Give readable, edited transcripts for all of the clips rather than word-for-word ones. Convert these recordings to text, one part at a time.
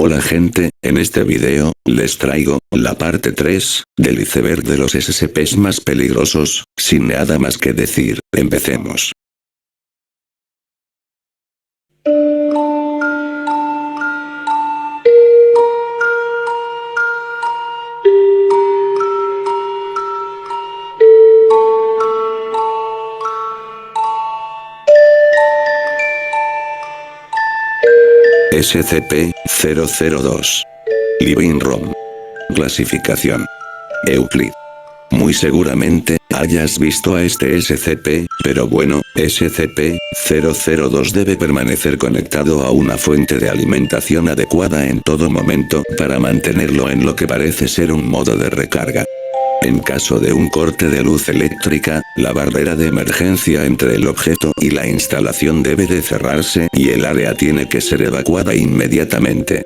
Hola gente, en este video, les traigo, la parte 3, del iceberg de los SCPs más peligrosos. Sin nada más que decir, empecemos. SCP-002. Living Room. Clasificación: Euclid. Muy seguramente, hayas visto a este SCP, pero bueno, SCP-002 debe permanecer conectado a una fuente de alimentación adecuada en todo momento para mantenerlo en lo que parece ser un modo de recarga. En caso de un corte de luz eléctrica, la barrera de emergencia entre el objeto y la instalación debe de cerrarse y el área tiene que ser evacuada inmediatamente.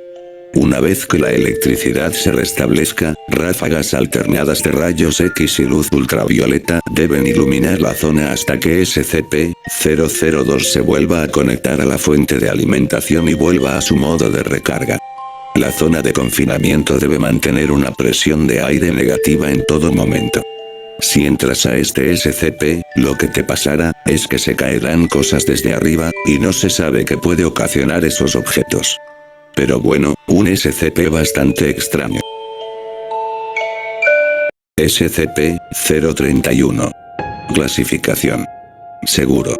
Una vez que la electricidad se restablezca, ráfagas alternadas de rayos X y luz ultravioleta deben iluminar la zona hasta que SCP-002 se vuelva a conectar a la fuente de alimentación y vuelva a su modo de recarga. La zona de confinamiento debe mantener una presión de aire negativa en todo momento. Si entras a este SCP, lo que te pasará es que se caerán cosas desde arriba, y no se sabe qué puede ocasionar esos objetos. Pero bueno, un SCP bastante extraño. SCP-031. Clasificación: seguro.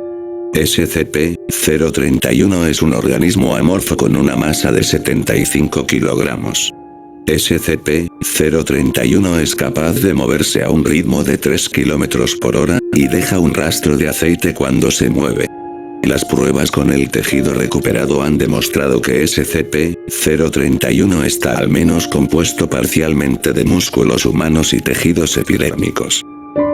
SCP-031 es un organismo amorfo con una masa de 75 kilogramos. SCP-031 es capaz de moverse a un ritmo de 3 km por hora, y deja un rastro de aceite cuando se mueve. Las pruebas con el tejido recuperado han demostrado que SCP-031 está al menos compuesto parcialmente de músculos humanos y tejidos epidérmicos.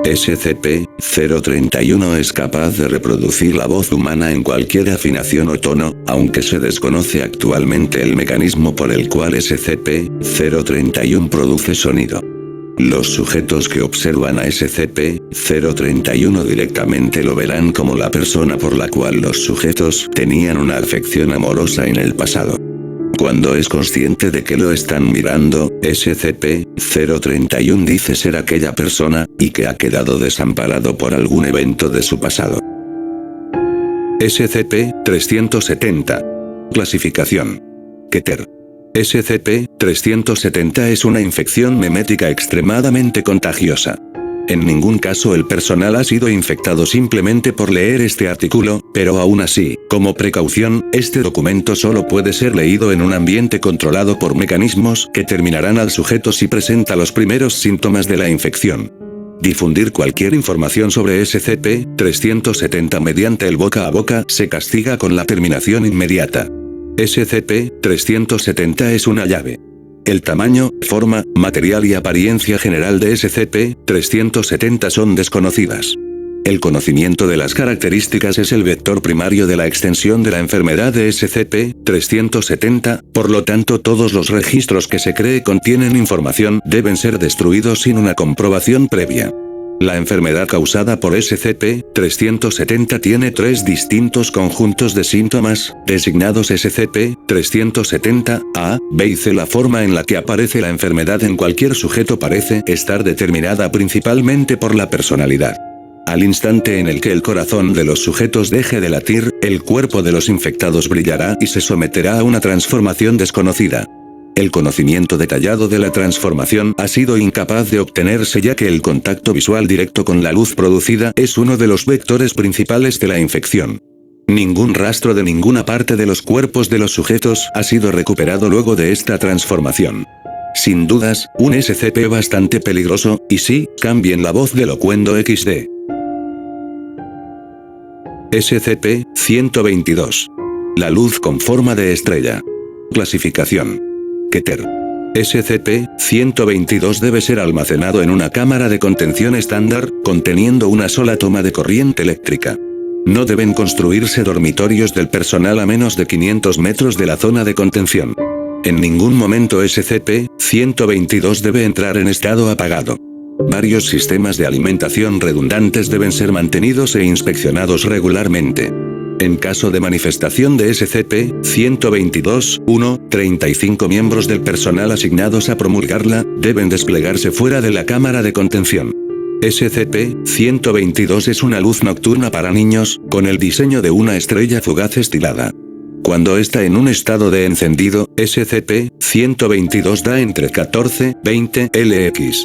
SCP-031 es capaz de reproducir la voz humana en cualquier afinación o tono, aunque se desconoce actualmente el mecanismo por el cual SCP-031 produce sonido. Los sujetos que observan a SCP-031 directamente lo verán como la persona por la cual los sujetos tenían una afección amorosa en el pasado. Cuando es consciente de que lo están mirando, SCP-031 dice ser aquella persona, y que ha quedado desamparado por algún evento de su pasado. SCP-370. Clasificación: Keter. SCP-370 es una infección memética extremadamente contagiosa. En ningún caso el personal ha sido infectado simplemente por leer este artículo, pero aún así, como precaución, este documento solo puede ser leído en un ambiente controlado por mecanismos que terminarán al sujeto si presenta los primeros síntomas de la infección. Difundir cualquier información sobre SCP-370 mediante el boca a boca se castiga con la terminación inmediata. SCP-370 es una llave. El tamaño, forma, material y apariencia general de SCP-370 son desconocidas. El conocimiento de las características es el vector primario de la extensión de la enfermedad de SCP-370, por lo tanto todos los registros que se cree contienen información deben ser destruidos sin una comprobación previa. La enfermedad causada por SCP-370 tiene 3 distintos conjuntos de síntomas, designados SCP-370-A, B y C. La forma en la que aparece la enfermedad en cualquier sujeto parece estar determinada principalmente por la personalidad. Al instante en el que el corazón de los sujetos deje de latir, el cuerpo de los infectados brillará y se someterá a una transformación desconocida. El conocimiento detallado de la transformación ha sido incapaz de obtenerse ya que el contacto visual directo con la luz producida es uno de los vectores principales de la infección. Ningún rastro de ninguna parte de los cuerpos de los sujetos ha sido recuperado luego de esta transformación. Sin dudas, un SCP bastante peligroso, y sí, cambien la voz de Locuendo XD. SCP-122. La luz con forma de estrella. Clasificación: Keter. SCP-122 debe ser almacenado en una cámara de contención estándar, conteniendo una sola toma de corriente eléctrica. No deben construirse dormitorios del personal a menos de 500 metros de la zona de contención. En ningún momento SCP-122 debe entrar en estado apagado. Varios sistemas de alimentación redundantes deben ser mantenidos e inspeccionados regularmente. En caso de manifestación de SCP-122-1, 35 miembros del personal asignados a promulgarla, deben desplegarse fuera de la cámara de contención. SCP-122 es una luz nocturna para niños, con el diseño de una estrella fugaz estilada. Cuando está en un estado de encendido, SCP-122 da entre 14-20 LX.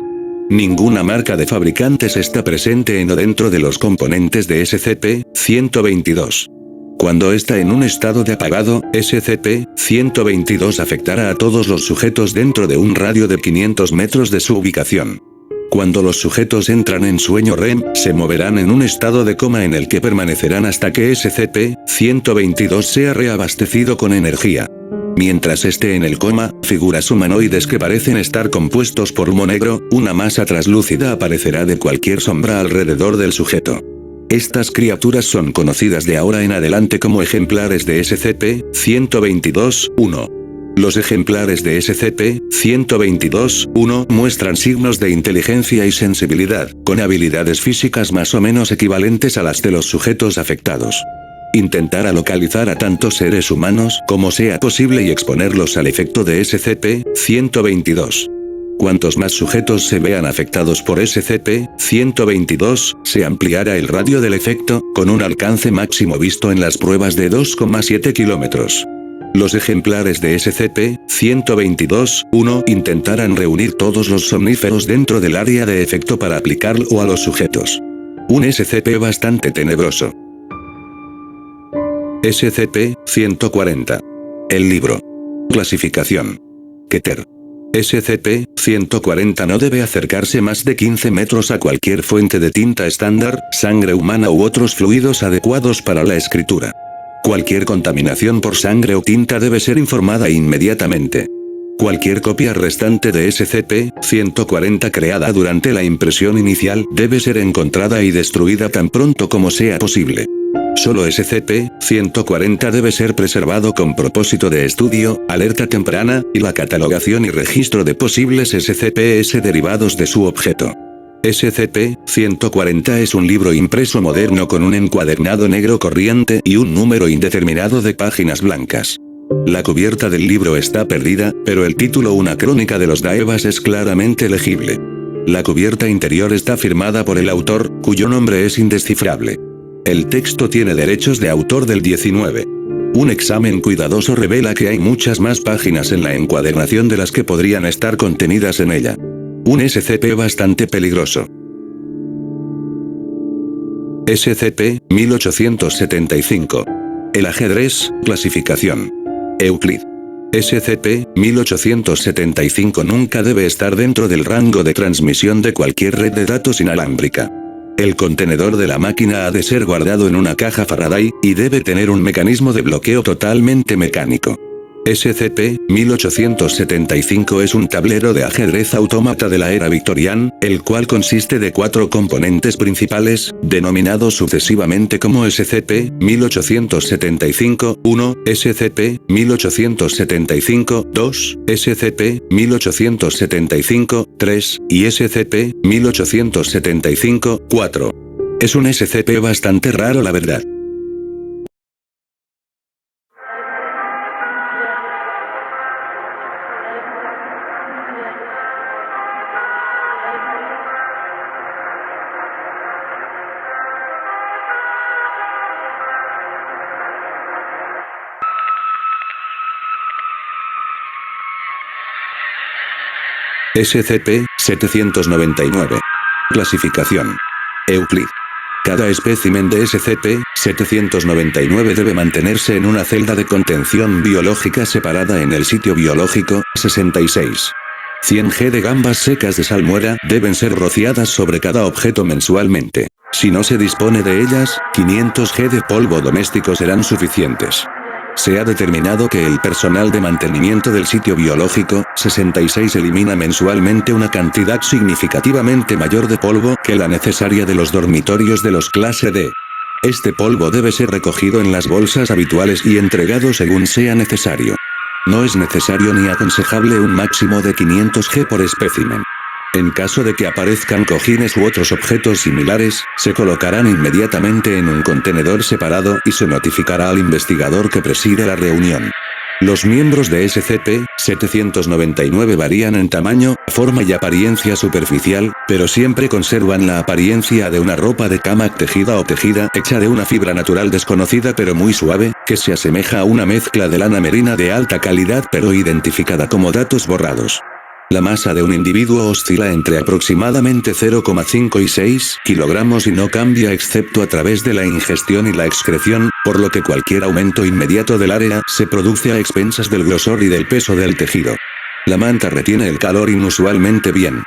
Ninguna marca de fabricantes está presente en o dentro de los componentes de SCP-122. Cuando está en un estado de apagado, SCP-122 afectará a todos los sujetos dentro de un radio de 500 metros de su ubicación. Cuando los sujetos entran en sueño REM, se moverán en un estado de coma en el que permanecerán hasta que SCP-122 sea reabastecido con energía. Mientras esté en el coma, figuras humanoides que parecen estar compuestos por humo negro, una masa traslúcida aparecerá de cualquier sombra alrededor del sujeto. Estas criaturas son conocidas de ahora en adelante como ejemplares de SCP-122-1. Los ejemplares de SCP-122-1 muestran signos de inteligencia y sensibilidad, con habilidades físicas más o menos equivalentes a las de los sujetos afectados. Intentará localizar a tantos seres humanos como sea posible y exponerlos al efecto de SCP-122. Cuantos más sujetos se vean afectados por SCP-122, se ampliará el radio del efecto, con un alcance máximo visto en las pruebas de 2,7 kilómetros. Los ejemplares de SCP-122-1 intentarán reunir todos los somníferos dentro del área de efecto para aplicarlo a los sujetos. Un SCP bastante tenebroso. SCP-140. El libro. Clasificación. Keter. SCP-140 no debe acercarse más de 15 metros a cualquier fuente de tinta estándar, sangre humana u otros fluidos adecuados para la escritura. Cualquier contaminación por sangre o tinta debe ser informada inmediatamente. Cualquier copia restante de SCP-140 creada durante la impresión inicial debe ser encontrada y destruida tan pronto como sea posible. Solo SCP-140 debe ser preservado con propósito de estudio, alerta temprana, y la catalogación y registro de posibles SCPs derivados de su objeto. SCP-140 es un libro impreso moderno con un encuadernado negro corriente y un número indeterminado de páginas blancas. La cubierta del libro está perdida, pero el título Una crónica de los Daevas es claramente legible. La cubierta interior está firmada por el autor, cuyo nombre es indescifrable. El texto tiene derechos de autor del 19. Un examen cuidadoso revela que hay muchas más páginas en la encuadernación de las que podrían estar contenidas en ella. Un SCP bastante peligroso. SCP-1875. El ajedrez, clasificación. Euclid. SCP-1875 nunca debe estar dentro del rango de transmisión de cualquier red de datos inalámbrica. El contenedor de la máquina ha de ser guardado en una caja Faraday, y debe tener un mecanismo de bloqueo totalmente mecánico. SCP-1875 es un tablero de ajedrez autómata de la era victoriana, el cual consiste de 4 componentes principales, denominados sucesivamente como SCP-1875-1, SCP-1875-2, SCP-1875-3, y SCP-1875-4. Es un SCP bastante raro, la verdad. SCP-799. Clasificación. Euclid. Cada espécimen de SCP-799 debe mantenerse en una celda de contención biológica separada en el sitio biológico, 66. 100 g de gambas secas de salmuera deben ser rociadas sobre cada objeto mensualmente. Si no se dispone de ellas, 500 g de polvo doméstico serán suficientes. Se ha determinado que el personal de mantenimiento del sitio biológico, 66 elimina mensualmente una cantidad significativamente mayor de polvo que la necesaria de los dormitorios de los clase D. Este polvo debe ser recogido en las bolsas habituales y entregado según sea necesario. No es necesario ni aconsejable un máximo de 500 g por espécimen. En caso de que aparezcan cojines u otros objetos similares, se colocarán inmediatamente en un contenedor separado y se notificará al investigador que preside la reunión. Los miembros de SCP-799 varían en tamaño, forma y apariencia superficial, pero siempre conservan la apariencia de una ropa de cama tejida o tejida hecha de una fibra natural desconocida pero muy suave, que se asemeja a una mezcla de lana merina de alta calidad pero identificada como datos borrados. La masa de un individuo oscila entre aproximadamente 0,5 y 6 kilogramos y no cambia excepto a través de la ingestión y la excreción, por lo que cualquier aumento inmediato del área se produce a expensas del grosor y del peso del tejido. La manta retiene el calor inusualmente bien.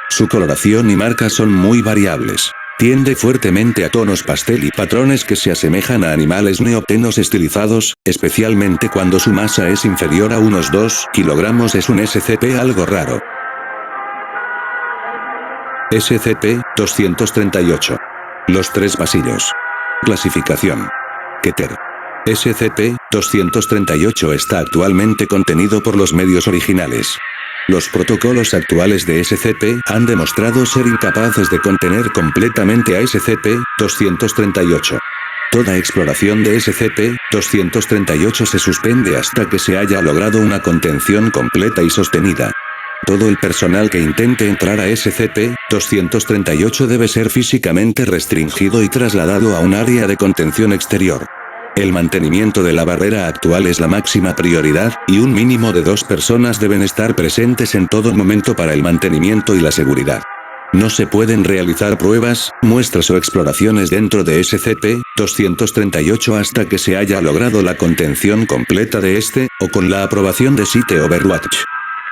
Su coloración y marca son muy variables. Tiende fuertemente a tonos pastel y patrones que se asemejan a animales neotenos estilizados, especialmente cuando su masa es inferior a unos 2 kilogramos. Es un SCP algo raro. SCP-238. Los tres pasillos. Clasificación. Keter. SCP-238 está actualmente contenido por los medios originales. Los protocolos actuales de SCP han demostrado ser incapaces de contener completamente a SCP-238. Toda exploración de SCP-238 se suspende hasta que se haya logrado una contención completa y sostenida. Todo el personal que intente entrar a SCP-238 debe ser físicamente restringido y trasladado a un área de contención exterior. El mantenimiento de la barrera actual es la máxima prioridad, y un mínimo de 2 personas deben estar presentes en todo momento para el mantenimiento y la seguridad. No se pueden realizar pruebas, muestras o exploraciones dentro de SCP-238 hasta que se haya logrado la contención completa de este, o con la aprobación de Site Overwatch.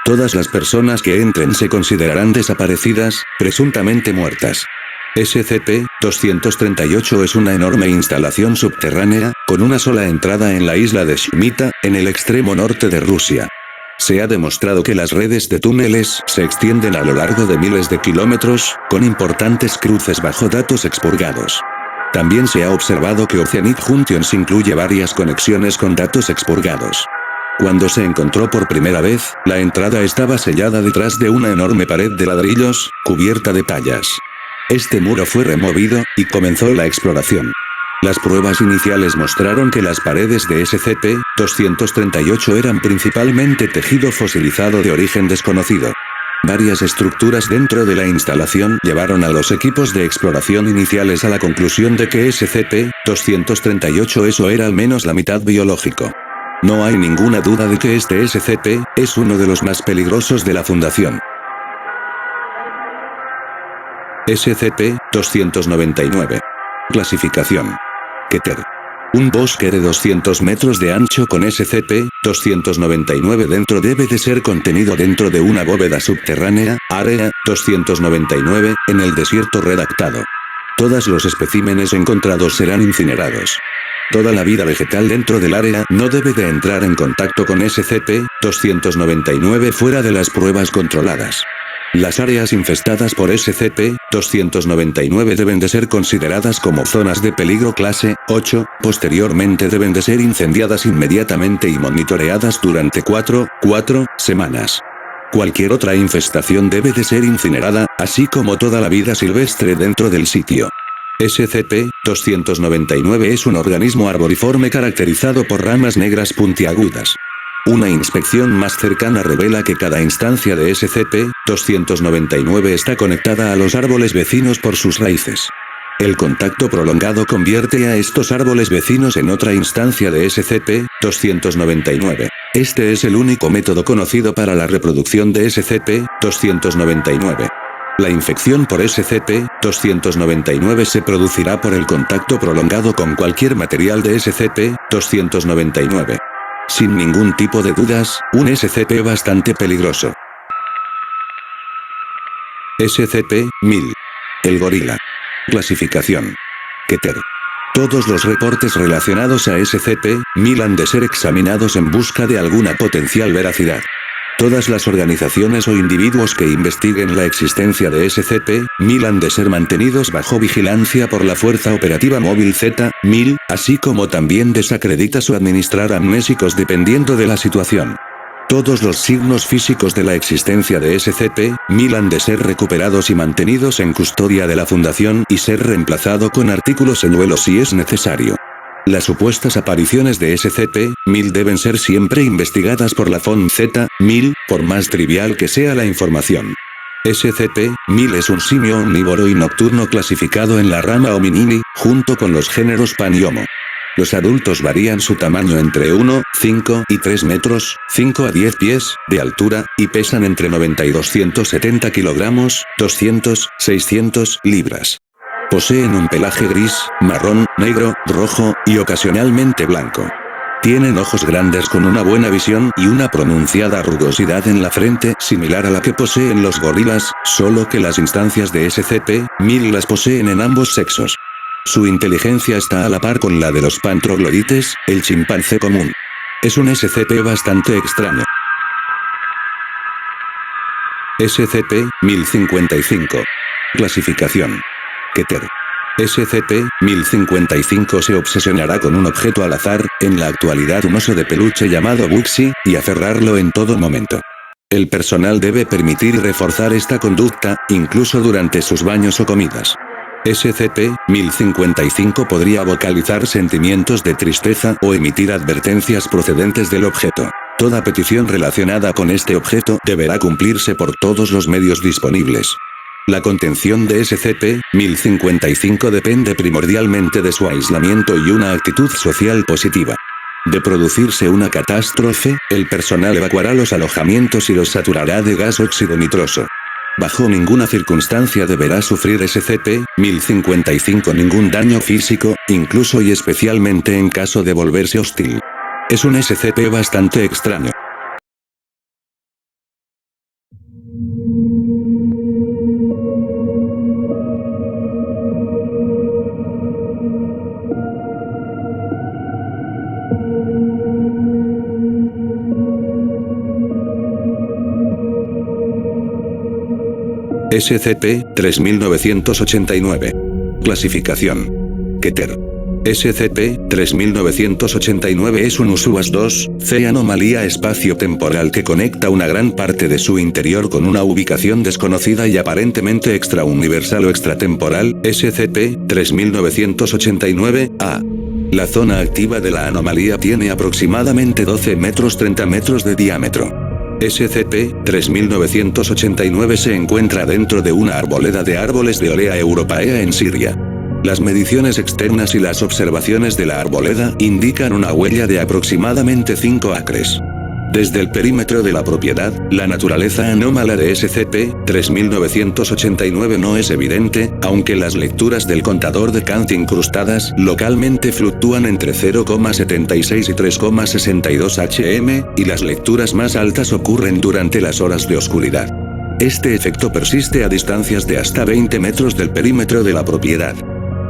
Todas las personas que entren se considerarán desaparecidas, presuntamente muertas. SCP-238 es una enorme instalación subterránea, con una sola entrada en la isla de Shmita, en el extremo norte de Rusia. Se ha demostrado que las redes de túneles se extienden a lo largo de miles de kilómetros, con importantes cruces bajo datos expurgados. También se ha observado que Oceanic Junctions incluye varias conexiones con datos expurgados. Cuando se encontró por primera vez, la entrada estaba sellada detrás de una enorme pared de ladrillos, cubierta de tallas. Este muro fue removido, y comenzó la exploración. Las pruebas iniciales mostraron que las paredes de SCP-238 eran principalmente tejido fosilizado de origen desconocido. Varias estructuras dentro de la instalación llevaron a los equipos de exploración iniciales a la conclusión de que SCP-238 eso era al menos la mitad biológico. No hay ninguna duda de que este SCP es uno de los más peligrosos de la Fundación. SCP-299. Clasificación. Keter. Un bosque de 200 metros de ancho con SCP-299 dentro debe de ser contenido dentro de una bóveda subterránea, área 299, en el desierto redactado. Todos los especímenes encontrados serán incinerados. Toda la vida vegetal dentro del área no debe de entrar en contacto con SCP-299 fuera de las pruebas controladas. Las áreas infestadas por SCP-299 deben de ser consideradas como zonas de peligro clase 8, posteriormente deben de ser incendiadas inmediatamente y monitoreadas durante 4 semanas. Cualquier otra infestación debe de ser incinerada, así como toda la vida silvestre dentro del sitio. SCP-299 es un organismo arboriforme caracterizado por ramas negras puntiagudas. Una inspección más cercana revela que cada instancia de SCP-299 está conectada a los árboles vecinos por sus raíces. El contacto prolongado convierte a estos árboles vecinos en otra instancia de SCP-299. Este es el único método conocido para la reproducción de SCP-299. La infección por SCP-299 se producirá por el contacto prolongado con cualquier material de SCP-299. Sin ningún tipo de dudas, un SCP bastante peligroso. SCP-1000. El gorila. Clasificación. Keter. Todos los reportes relacionados a SCP-1000 han de ser examinados en busca de alguna potencial veracidad. Todas las organizaciones o individuos que investiguen la existencia de SCP-1000 han de ser mantenidos bajo vigilancia por la Fuerza Operativa Móvil Z-1000, así como también desacreditar o administrar amnésicos dependiendo de la situación. Todos los signos físicos de la existencia de SCP-1000 han de ser recuperados y mantenidos en custodia de la Fundación y ser reemplazado con artículos en vuelo si es necesario. Las supuestas apariciones de SCP-1000 deben ser siempre investigadas por la FONZ-1000, por más trivial que sea la información. SCP-1000 es un simio omnívoro y nocturno clasificado en la rama Hominini, junto con los géneros Pan y Homo. Los adultos varían su tamaño entre 1, 5 y 3 metros, 5 a 10 pies, de altura, y pesan entre 90 y 270 kilogramos, 200, 600 libras. Poseen un pelaje gris, marrón, negro, rojo, y ocasionalmente blanco. Tienen ojos grandes con una buena visión y una pronunciada rugosidad en la frente similar a la que poseen los gorilas, solo que las instancias de SCP-1000 las poseen en ambos sexos. Su inteligencia está a la par con la de los pantroglodites, el chimpancé común. Es un SCP bastante extraño. SCP-1055. Clasificación. Keter. SCP-1055 se obsesionará con un objeto al azar, en la actualidad un oso de peluche llamado Bugsy, y aferrarlo en todo momento. El personal debe permitir y reforzar esta conducta, incluso durante sus baños o comidas. SCP-1055 podría vocalizar sentimientos de tristeza o emitir advertencias procedentes del objeto. Toda petición relacionada con este objeto deberá cumplirse por todos los medios disponibles. La contención de SCP-1055 depende primordialmente de su aislamiento y una actitud social positiva. De producirse una catástrofe, el personal evacuará los alojamientos y los saturará de gas óxido nitroso. Bajo ninguna circunstancia deberá sufrir SCP-1055 ningún daño físico, incluso y especialmente en caso de volverse hostil. Es un SCP bastante extraño. SCP-3989. Clasificación. Keter. SCP-3989 es un USUAS-2C anomalía espacio-temporal que conecta una gran parte de su interior con una ubicación desconocida y aparentemente extrauniversal o extratemporal, SCP-3989-A. La zona activa de la anomalía tiene aproximadamente 12 metros 30 metros de diámetro. SCP-3989 se encuentra dentro de una arboleda de árboles de Olea europaea en Siria. Las mediciones externas y las observaciones de la arboleda indican una huella de aproximadamente 5 acres. Desde el perímetro de la propiedad, la naturaleza anómala de SCP-3989 no es evidente, aunque las lecturas del contador de Kant incrustadas localmente fluctúan entre 0,76 y 3,62 hm, y las lecturas más altas ocurren durante las horas de oscuridad. Este efecto persiste a distancias de hasta 20 metros del perímetro de la propiedad.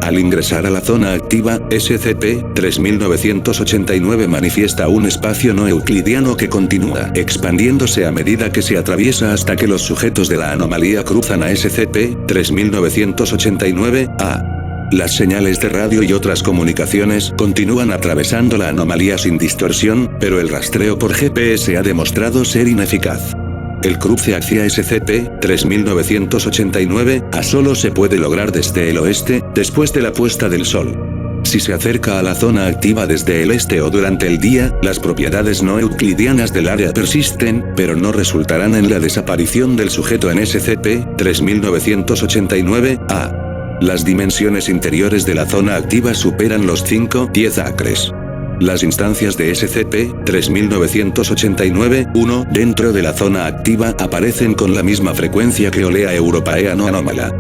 Al ingresar a la zona activa, SCP-3989 manifiesta un espacio no euclidiano que continúa expandiéndose a medida que se atraviesa hasta que los sujetos de la anomalía cruzan a SCP-3989-A. Las señales de radio y otras comunicaciones continúan atravesando la anomalía sin distorsión, pero el rastreo por GPS ha demostrado ser ineficaz. El cruce hacia SCP-3989-A solo se puede lograr desde el oeste, después de la puesta del sol. Si se acerca a la zona activa desde el este o durante el día, las propiedades no euclidianas del área persisten, pero no resultarán en la desaparición del sujeto en SCP-3989-A. Las dimensiones interiores de la zona activa superan los 5-10 acres. Las instancias de SCP-3989-1 dentro de la zona activa aparecen con la misma frecuencia que Olea europaea no anómala.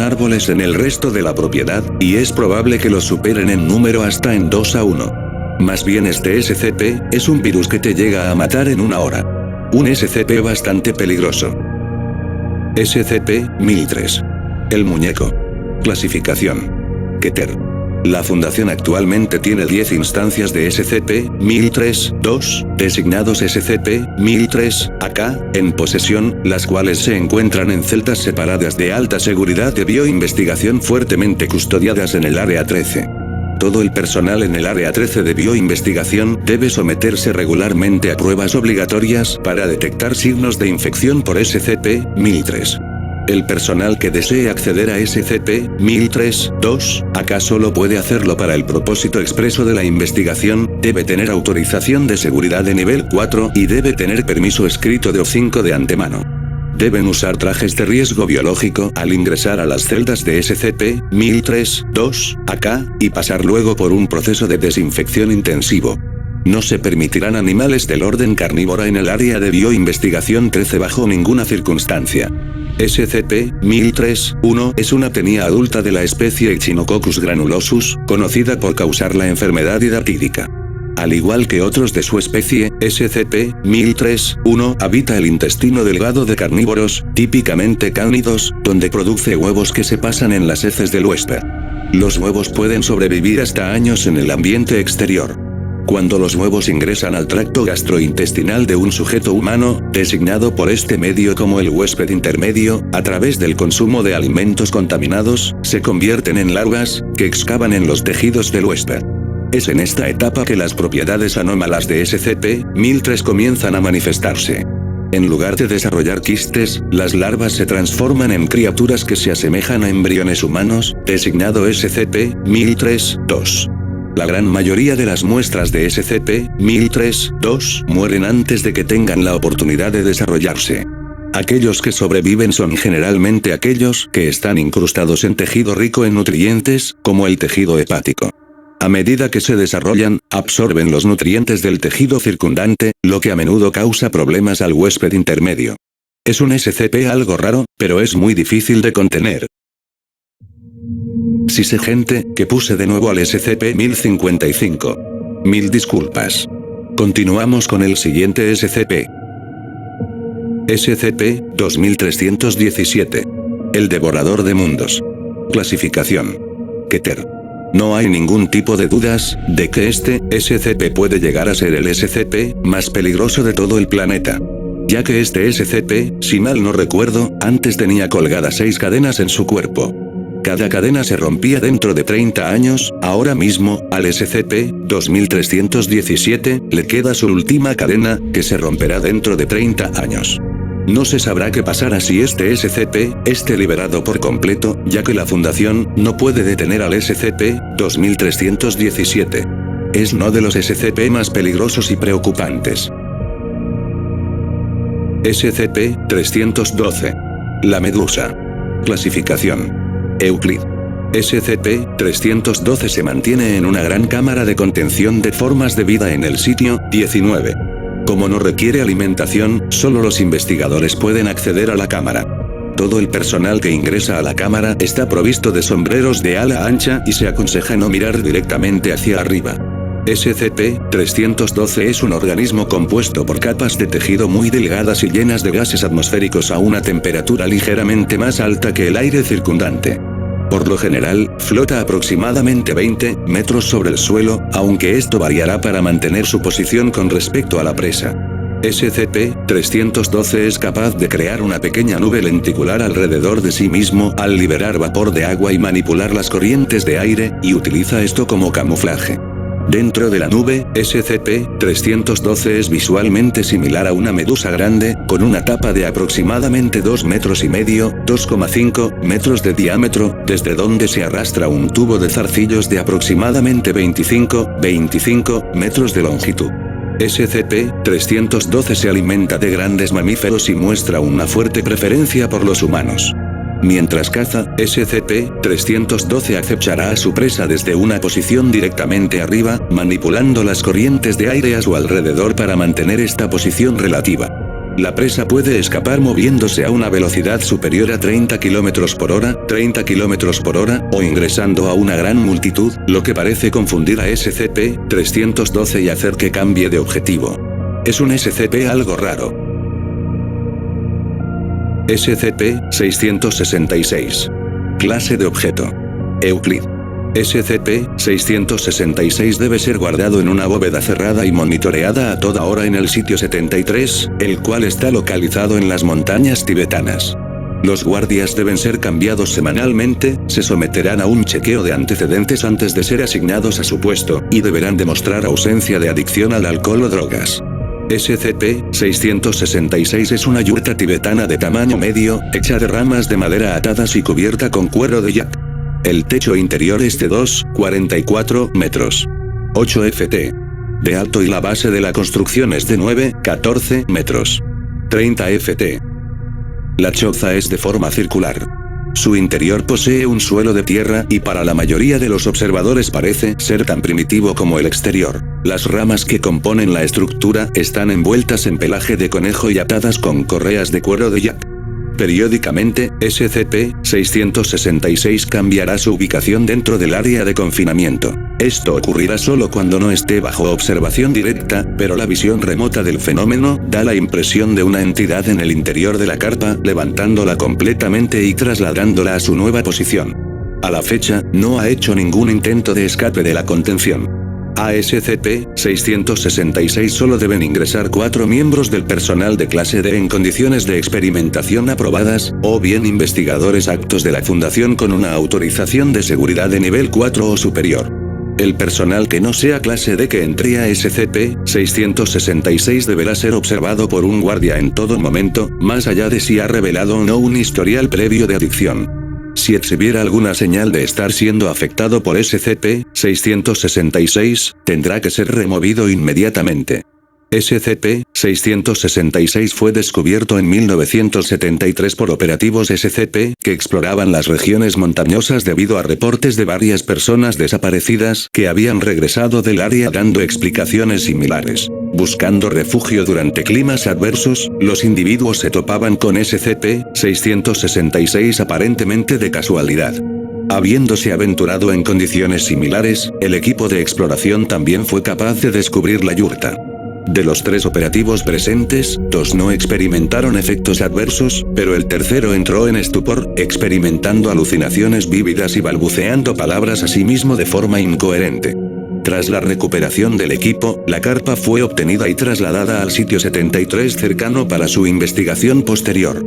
Árboles en el resto de la propiedad, y es probable que los superen en número hasta en 2-1. Más bien este SCP es un virus que te llega a matar en una hora. Un SCP bastante peligroso. SCP-1003. El muñeco. Clasificación. Keter. La Fundación actualmente tiene 10 instancias de SCP-1003-2, designados SCP-1003-AK, en posesión, las cuales se encuentran en celdas separadas de alta seguridad de bioinvestigación fuertemente custodiadas en el Área 13. Todo el personal en el Área 13 de Bioinvestigación debe someterse regularmente a pruebas obligatorias para detectar signos de infección por SCP-1003. El personal que desee acceder a SCP-1003-2, acá solo puede hacerlo para el propósito expreso de la investigación, debe tener autorización de seguridad de nivel 4 y debe tener permiso escrito de O5 de antemano. Deben usar trajes de riesgo biológico al ingresar a las celdas de SCP-1003-2, acá, y pasar luego por un proceso de desinfección intensivo. No se permitirán animales del orden carnívora en el área de bioinvestigación 13 bajo ninguna circunstancia. SCP-1003-1 es una tenia adulta de la especie Echinococcus granulosus, conocida por causar la enfermedad hidatídica. Al igual que otros de su especie, SCP-1003-1 habita el intestino delgado de carnívoros, típicamente cánidos, donde produce huevos que se pasan en las heces del huésped. Los huevos pueden sobrevivir hasta años en el ambiente exterior. Cuando los huevos ingresan al tracto gastrointestinal de un sujeto humano, designado por este medio como el huésped intermedio, a través del consumo de alimentos contaminados, se convierten en larvas, que excavan en los tejidos del huésped. Es en esta etapa que las propiedades anómalas de SCP-1003 comienzan a manifestarse. En lugar de desarrollar quistes, las larvas se transforman en criaturas que se asemejan a embriones humanos, designado SCP-1003-2. La gran mayoría de las muestras de SCP-1003-2 mueren antes de que tengan la oportunidad de desarrollarse. Aquellos que sobreviven son generalmente aquellos que están incrustados en tejido rico en nutrientes, como el tejido hepático. A medida que se desarrollan, absorben los nutrientes del tejido circundante, lo que a menudo causa problemas al huésped intermedio. Es un SCP algo raro, pero es muy difícil de contener. Sí sé gente, que puse de nuevo al SCP-1055. Mil disculpas. Continuamos con el siguiente SCP. SCP-2317. El Devorador de Mundos. Clasificación. Keter. No hay ningún tipo de dudas de que este SCP puede llegar a ser el SCP más peligroso de todo el planeta. Ya que este SCP, si mal no recuerdo, antes tenía colgadas 6 cadenas en su cuerpo. Cada cadena se rompía dentro de 30 años, ahora mismo, al SCP-2317, le queda su última cadena, que se romperá dentro de 30 años. No se sabrá qué pasará si este SCP esté liberado por completo, ya que la Fundación no puede detener al SCP-2317. Es uno de los SCP más peligrosos y preocupantes. SCP-312. La Medusa. Clasificación. Euclid. SCP-312 se mantiene en una gran cámara de contención de formas de vida en el sitio 19. Como no requiere alimentación, solo los investigadores pueden acceder a la cámara. Todo el personal que ingresa a la cámara está provisto de sombreros de ala ancha y se aconseja no mirar directamente hacia arriba. SCP-312 es un organismo compuesto por capas de tejido muy delgadas y llenas de gases atmosféricos a una temperatura ligeramente más alta que el aire circundante. Por lo general, flota aproximadamente 20 metros sobre el suelo, aunque esto variará para mantener su posición con respecto a la presa. SCP-312 es capaz de crear una pequeña nube lenticular alrededor de sí mismo al liberar vapor de agua y manipular las corrientes de aire, y utiliza esto como camuflaje. Dentro de la nube, SCP-312 es visualmente similar a una medusa grande, con una tapa de aproximadamente 2,5 metros, 2,5 metros de diámetro, desde donde se arrastra un tubo de zarcillos de aproximadamente 25 metros de longitud. SCP-312 se alimenta de grandes mamíferos y muestra una fuerte preferencia por los humanos. Mientras caza, SCP-312 acechará a su presa desde una posición directamente arriba, manipulando las corrientes de aire a su alrededor para mantener esta posición relativa. La presa puede escapar moviéndose a una velocidad superior a 30 km por hora, o ingresando a una gran multitud, lo que parece confundir a SCP-312 y hacer que cambie de objetivo. Es un SCP algo raro. SCP-666. Clase de objeto. Euclid. SCP-666 debe ser guardado en una bóveda cerrada y monitoreada a toda hora en el sitio 73, el cual está localizado en las montañas tibetanas. Los guardias deben ser cambiados semanalmente, se someterán a un chequeo de antecedentes antes de ser asignados a su puesto, y deberán demostrar ausencia de adicción al alcohol o drogas. SCP-666 es una yurta tibetana de tamaño medio, hecha de ramas de madera atadas y cubierta con cuero de yak. El techo interior es de 2,44 metros. 8 ft. de alto y la base de la construcción es de 9,14 metros. 30 ft. La choza es de forma circular. Su interior posee un suelo de tierra y para la mayoría de los observadores parece ser tan primitivo como el exterior. Las ramas que componen la estructura están envueltas en pelaje de conejo y atadas con correas de cuero de yak. Periódicamente, SCP-666 cambiará su ubicación dentro del área de confinamiento. Esto ocurrirá solo cuando no esté bajo observación directa, pero la visión remota del fenómeno da la impresión de una entidad en el interior de la carpa, levantándola completamente y trasladándola a su nueva posición. A la fecha, no ha hecho ningún intento de escape de la contención. A SCP-666 solo deben ingresar 4 miembros del personal de clase D en condiciones de experimentación aprobadas, o bien investigadores aptos de la Fundación con una autorización de seguridad de nivel 4 o superior. El personal que no sea clase D que entre a SCP-666 deberá ser observado por un guardia en todo momento, más allá de si ha revelado o no un historial previo de adicción. Si exhibiera alguna señal de estar siendo afectado por SCP-666, tendrá que ser removido inmediatamente. SCP-666 fue descubierto en 1973 por operativos SCP que exploraban las regiones montañosas debido a reportes de varias personas desaparecidas que habían regresado del área dando explicaciones similares. Buscando refugio durante climas adversos, los individuos se topaban con SCP-666 aparentemente de casualidad. Habiéndose aventurado en condiciones similares, el equipo de exploración también fue capaz de descubrir la yurta. De los 3 operativos presentes, 2 no experimentaron efectos adversos, pero el tercero entró en estupor, experimentando alucinaciones vívidas y balbuceando palabras a sí mismo de forma incoherente. Tras la recuperación del equipo, la carpa fue obtenida y trasladada al sitio 73 cercano para su investigación posterior.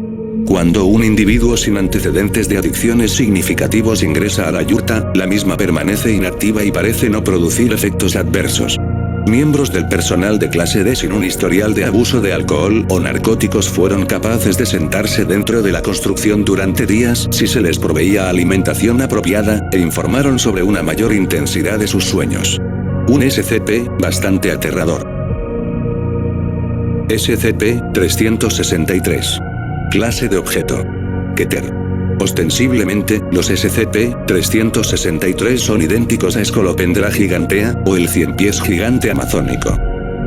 Cuando un individuo sin antecedentes de adicciones significativos ingresa a la yurta, la misma permanece inactiva y parece no producir efectos adversos. Miembros del personal de clase D sin un historial de abuso de alcohol o narcóticos fueron capaces de sentarse dentro de la construcción durante días si se les proveía alimentación apropiada, e informaron sobre una mayor intensidad de sus sueños. Un SCP bastante aterrador. SCP-363. Clase de objeto. Keter. Ostensiblemente, los SCP-363 son idénticos a Scolopendra gigantea, o el ciempiés gigante amazónico.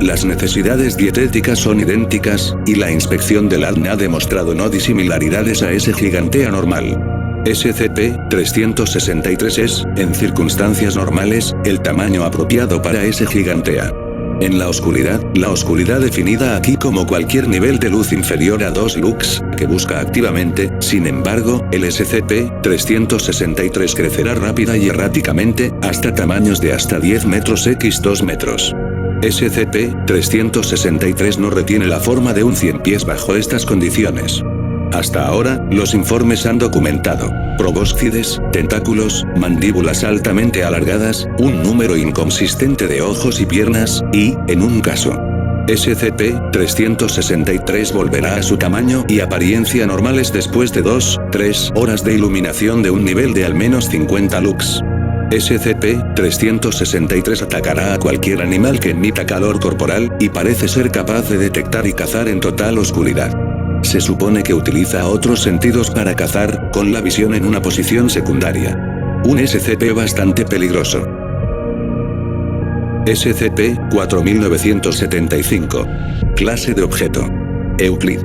Las necesidades dietéticas son idénticas, y la inspección del ADN ha demostrado no disimilaridades a ese gigantea normal. SCP-363 es, en circunstancias normales, el tamaño apropiado para ese gigantea. En la oscuridad definida aquí como cualquier nivel de luz inferior a 2 lux, que busca activamente, sin embargo, el SCP-363 crecerá rápida y erráticamente, hasta tamaños de hasta 10 metros x 2 metros. SCP-363 no retiene la forma de un ciempiés bajo estas condiciones. Hasta ahora, los informes han documentado probóscides, tentáculos, mandíbulas altamente alargadas, un número inconsistente de ojos y piernas, y, en un caso, SCP-363 volverá a su tamaño y apariencia normales después de 2-3 horas de iluminación de un nivel de al menos 50 lux. SCP-363 atacará a cualquier animal que emita calor corporal, y parece ser capaz de detectar y cazar en total oscuridad. Se supone que utiliza otros sentidos para cazar, con la visión en una posición secundaria. Un SCP bastante peligroso. SCP-4975. Clase de objeto. Euclid.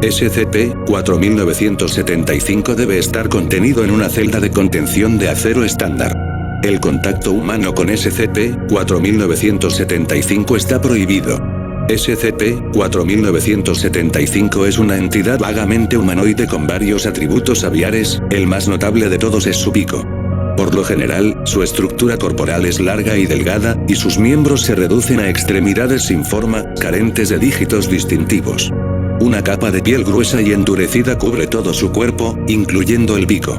SCP-4975 debe estar contenido en una celda de contención de acero estándar. El contacto humano con SCP-4975 está prohibido. SCP-4975 es una entidad vagamente humanoide con varios atributos aviares, el más notable de todos es su pico. Por lo general, su estructura corporal es larga y delgada, y sus miembros se reducen a extremidades sin forma, carentes de dígitos distintivos. Una capa de piel gruesa y endurecida cubre todo su cuerpo, incluyendo el pico.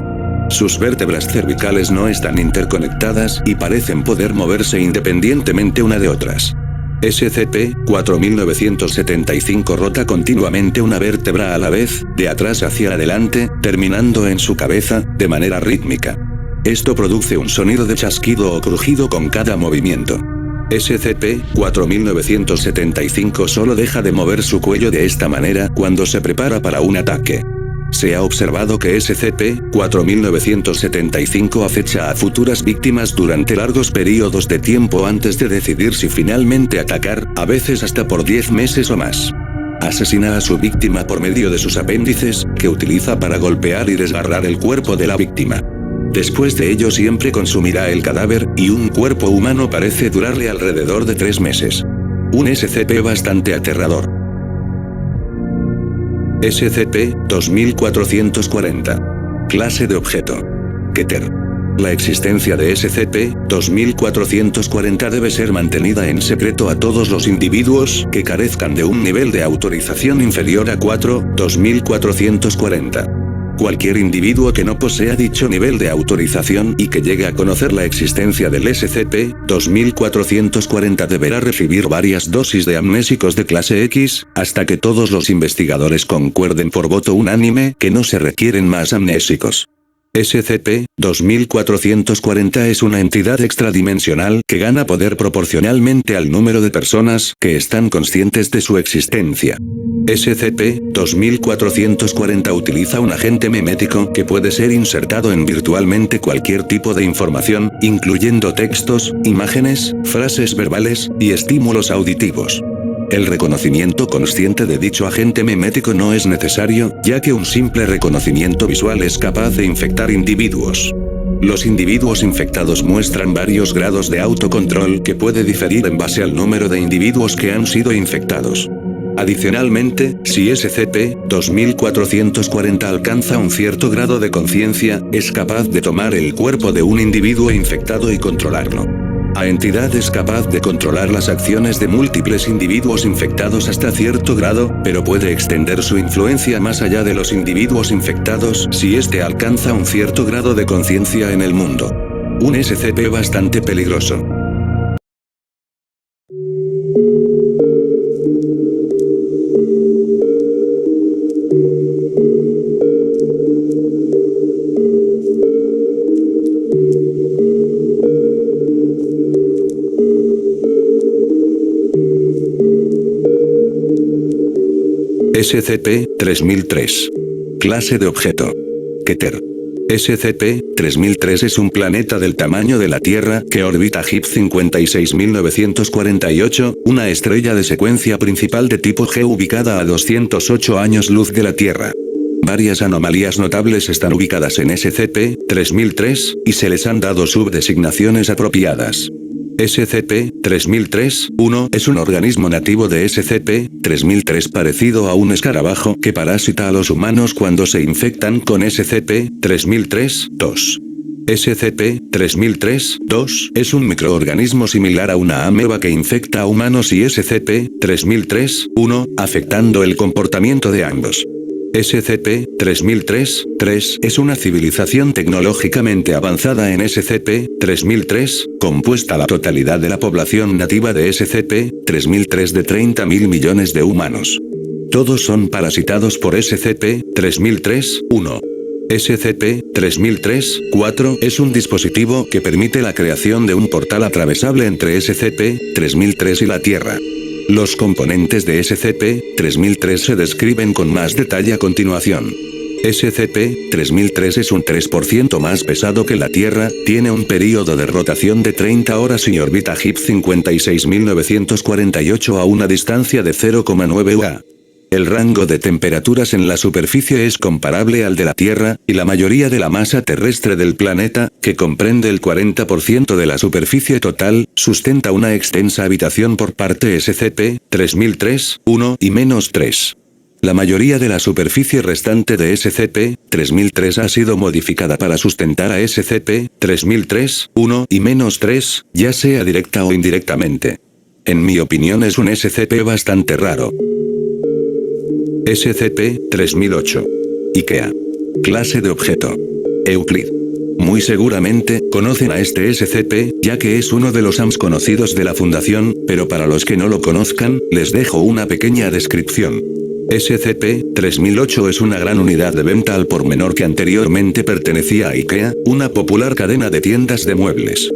Sus vértebras cervicales no están interconectadas y parecen poder moverse independientemente una de otras. SCP-4975 rota continuamente una vértebra a la vez, de atrás hacia adelante, terminando en su cabeza, de manera rítmica. Esto produce un sonido de chasquido o crujido con cada movimiento. SCP-4975 solo deja de mover su cuello de esta manera cuando se prepara para un ataque. Se ha observado que SCP-4975 acecha a futuras víctimas durante largos periodos de tiempo antes de decidir si finalmente atacar, a veces hasta por 10 meses o más. Asesina a su víctima por medio de sus apéndices, que utiliza para golpear y desgarrar el cuerpo de la víctima. Después de ello siempre consumirá el cadáver, y un cuerpo humano parece durarle alrededor de 3 meses. Un SCP bastante aterrador. SCP-2440. Clase de objeto. Keter. La existencia de SCP-2440 debe ser mantenida en secreto a todos los individuos que carezcan de un nivel de autorización inferior a 4-2440. Cualquier individuo que no posea dicho nivel de autorización y que llegue a conocer la existencia del SCP-2440 deberá recibir varias dosis de amnésicos de clase X, hasta que todos los investigadores concuerden por voto unánime que no se requieren más amnésicos. SCP-2440 es una entidad extradimensional que gana poder proporcionalmente al número de personas que están conscientes de su existencia. SCP-2440 utiliza un agente memético que puede ser insertado en virtualmente cualquier tipo de información, incluyendo textos, imágenes, frases verbales y estímulos auditivos. El reconocimiento consciente de dicho agente memético no es necesario, ya que un simple reconocimiento visual es capaz de infectar individuos. Los individuos infectados muestran varios grados de autocontrol que puede diferir en base al número de individuos que han sido infectados. Adicionalmente, si SCP-2440 alcanza un cierto grado de conciencia, es capaz de tomar el cuerpo de un individuo infectado y controlarlo. La entidad es capaz de controlar las acciones de múltiples individuos infectados hasta cierto grado, pero puede extender su influencia más allá de los individuos infectados si éste alcanza un cierto grado de conciencia en el mundo. Un SCP bastante peligroso. SCP-3003. Clase de objeto. Keter. SCP-3003 es un planeta del tamaño de la Tierra que orbita HIP 56948, una estrella de secuencia principal de tipo G ubicada a 208 años luz de la Tierra. Varias anomalías notables están ubicadas en SCP-3003, y se les han dado subdesignaciones apropiadas. SCP-3003-1 es un organismo nativo de SCP-3003 parecido a un escarabajo que parasita a los humanos cuando se infectan con SCP-3003-2. SCP-3003-2 es un microorganismo similar a una ameba que infecta a humanos y SCP-3003-1, afectando el comportamiento de ambos. SCP-3003-3 es una civilización tecnológicamente avanzada en SCP-3003, compuesta la totalidad de la población nativa de SCP-3003 de 30.000 millones de humanos. Todos son parasitados por SCP-3003-1. SCP-3003-4 es un dispositivo que permite la creación de un portal atravesable entre SCP-3003 y la Tierra. Los componentes de SCP-3003 se describen con más detalle a continuación. SCP-3003 es un 3% más pesado que la Tierra, tiene un período de rotación de 30 horas y orbita HIP 56948 a una distancia de 0,9 UA. El rango de temperaturas en la superficie es comparable al de la Tierra, y la mayoría de la masa terrestre del planeta, que comprende el 40% de la superficie total, sustenta una extensa habitación por parte SCP-3003-1 y -3. La mayoría de la superficie restante de SCP-3003 ha sido modificada para sustentar a SCP-3003-1 y -3, ya sea directa o indirectamente. En mi opinión es un SCP bastante raro. SCP-3008. IKEA. Clase de objeto. Euclid. Muy seguramente, conocen a este SCP, ya que es uno de los AMS conocidos de la Fundación, pero para los que no lo conozcan, les dejo una pequeña descripción. SCP-3008 es una gran unidad de venta al por menor que anteriormente pertenecía a IKEA, una popular cadena de tiendas de muebles.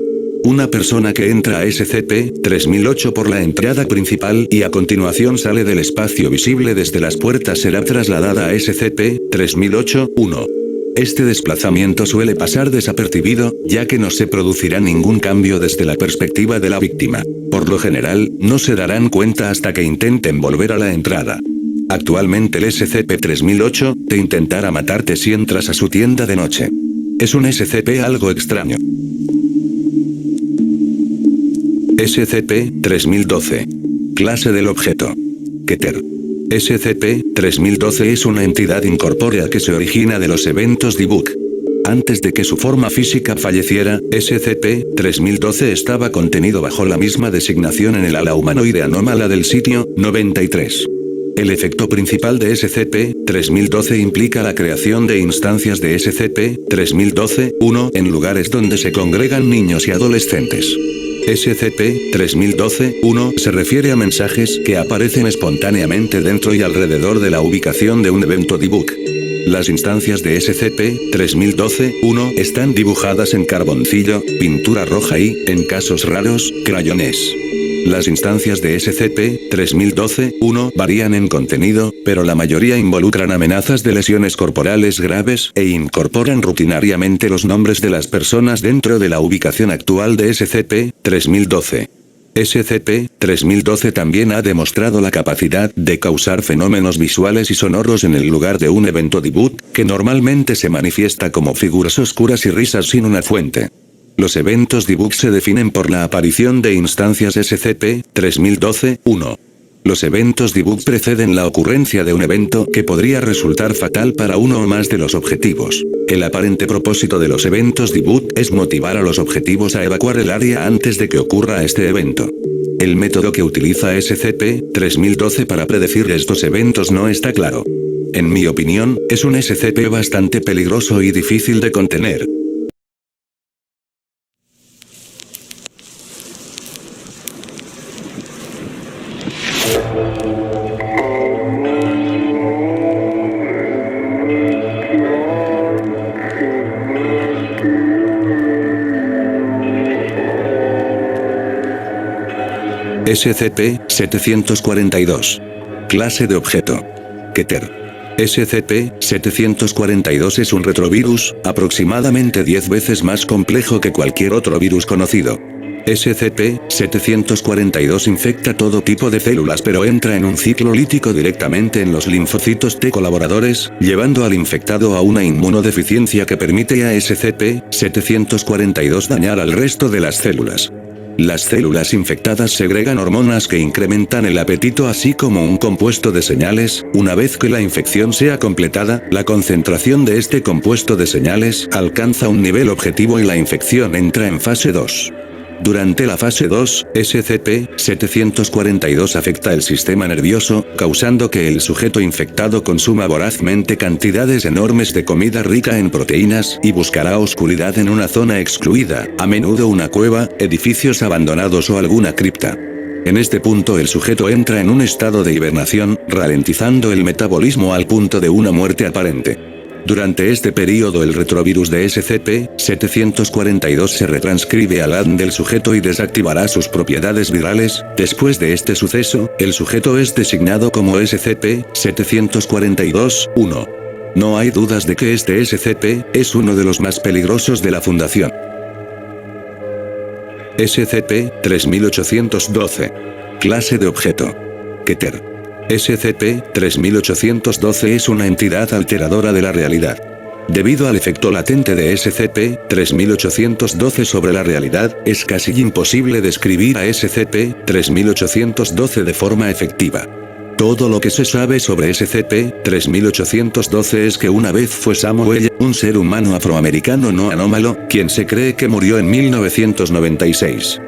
Una persona que entra a SCP-3008 por la entrada principal y a continuación sale del espacio visible desde las puertas será trasladada a SCP-3008-1. Este desplazamiento suele pasar desapercibido, ya que no se producirá ningún cambio desde la perspectiva de la víctima. Por lo general, no se darán cuenta hasta que intenten volver a la entrada. Actualmente el SCP-3008 te intentará matarte si entras a su tienda de noche. Es un SCP algo extraño. SCP-3012. Clase del objeto. Keter. SCP-3012 es una entidad incorpórea que se origina de los eventos Dibuk. Antes de que su forma física falleciera, SCP-3012 estaba contenido bajo la misma designación en el ala humanoide anómala del sitio 93. El efecto principal de SCP-3012 implica la creación de instancias de SCP-3012-1 en lugares donde se congregan niños y adolescentes. SCP-3012-1 se refiere a mensajes que aparecen espontáneamente dentro y alrededor de la ubicación de un evento Dibuk. Las instancias de SCP-3012-1 están dibujadas en carboncillo, pintura roja y, en casos raros, crayones. Las instancias de SCP-3012-1 varían en contenido, pero la mayoría involucran amenazas de lesiones corporales graves e incorporan rutinariamente los nombres de las personas dentro de la ubicación actual de SCP-3012. SCP-3012 también ha demostrado la capacidad de causar fenómenos visuales y sonoros en el lugar de un evento Dibuk, que normalmente se manifiesta como figuras oscuras y risas sin una fuente. Los eventos Dibuk se definen por la aparición de instancias SCP-3012-1. Los eventos Dibuk preceden la ocurrencia de un evento que podría resultar fatal para uno o más de los objetivos. El aparente propósito de los eventos Dibuk es motivar a los objetivos a evacuar el área antes de que ocurra este evento. El método que utiliza SCP-3012 para predecir estos eventos no está claro. En mi opinión, es un SCP bastante peligroso y difícil de contener. SCP-742. Clase de objeto. Keter. SCP-742 es un retrovirus, aproximadamente 10 veces más complejo que cualquier otro virus conocido. SCP-742 infecta todo tipo de células pero entra en un ciclo lítico directamente en los linfocitos T colaboradores, llevando al infectado a una inmunodeficiencia que permite a SCP-742 dañar al resto de las células. Las células infectadas segregan hormonas que incrementan el apetito así como un compuesto de señales. Una vez que la infección sea completada, la concentración de este compuesto de señales alcanza un nivel objetivo y la infección entra en fase 2. Durante la fase 2, SCP-742 afecta el sistema nervioso, causando que el sujeto infectado consuma vorazmente cantidades enormes de comida rica en proteínas y buscará oscuridad en una zona excluida, a menudo una cueva, edificios abandonados o alguna cripta. En este punto el sujeto entra en un estado de hibernación, ralentizando el metabolismo al punto de una muerte aparente. Durante este período el retrovirus de SCP-742 se retranscribe al ADN del sujeto y desactivará sus propiedades virales. Después de este suceso, el sujeto es designado como SCP-742-1. No hay dudas de que este SCP es uno de los más peligrosos de la Fundación. SCP-3812. Clase de objeto. Keter. SCP-3812 es una entidad alteradora de la realidad. Debido al efecto latente de SCP-3812 sobre la realidad, es casi imposible describir a SCP-3812 de forma efectiva. Todo lo que se sabe sobre SCP-3812 es que una vez fue Samuel, un ser humano afroamericano no anómalo, quien se cree que murió en 1996.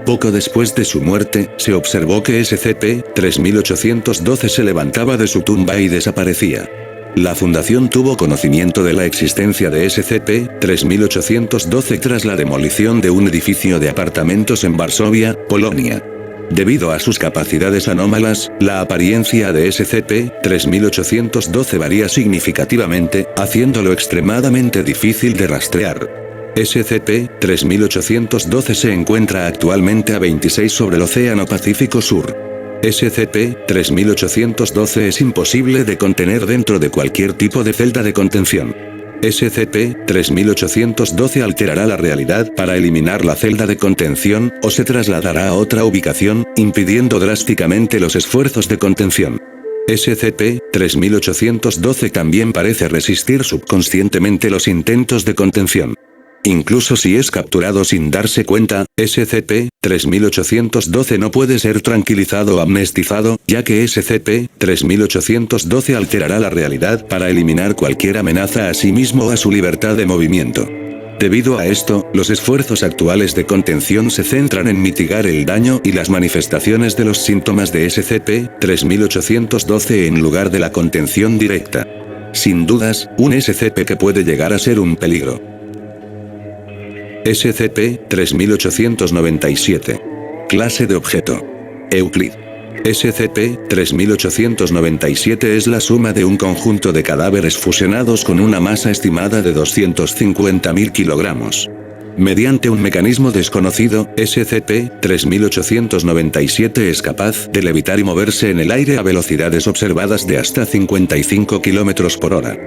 Poco después de su muerte, se observó que SCP-3812 se levantaba de su tumba y desaparecía. La Fundación tuvo conocimiento de la existencia de SCP-3812 tras la demolición de un edificio de apartamentos en Varsovia, Polonia. Debido a sus capacidades anómalas, la apariencia de SCP-3812 varía significativamente, haciéndolo extremadamente difícil de rastrear. SCP-3812 se encuentra actualmente a 26 sobre el Océano Pacífico Sur. SCP-3812 es imposible de contener dentro de cualquier tipo de celda de contención. SCP-3812 alterará la realidad para eliminar la celda de contención, o se trasladará a otra ubicación, impidiendo drásticamente los esfuerzos de contención. SCP-3812 también parece resistir subconscientemente los intentos de contención. Incluso si es capturado sin darse cuenta, SCP-3812 no puede ser tranquilizado o amnestizado, ya que SCP-3812 alterará la realidad para eliminar cualquier amenaza a sí mismo o a su libertad de movimiento. Debido a esto, los esfuerzos actuales de contención se centran en mitigar el daño y las manifestaciones de los síntomas de SCP-3812 en lugar de la contención directa. Sin dudas, un SCP que puede llegar a ser un peligro. SCP-3897. Clase de objeto. Euclid. SCP-3897 es la suma de un conjunto de cadáveres fusionados con una masa estimada de 250.000 kilogramos. Mediante un mecanismo desconocido, SCP-3897 es capaz de levitar y moverse en el aire a velocidades observadas de hasta 55 km por hora.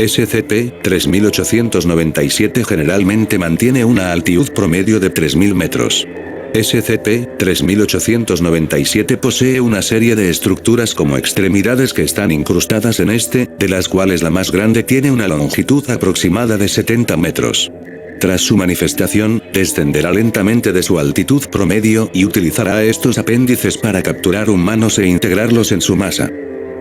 SCP-3897 generalmente mantiene una altitud promedio de 3.000 metros. SCP-3897 posee una serie de estructuras como extremidades que están incrustadas en de las cuales la más grande tiene una longitud aproximada de 70 metros. Tras su manifestación, descenderá lentamente de su altitud promedio y utilizará estos apéndices para capturar humanos e integrarlos en su masa.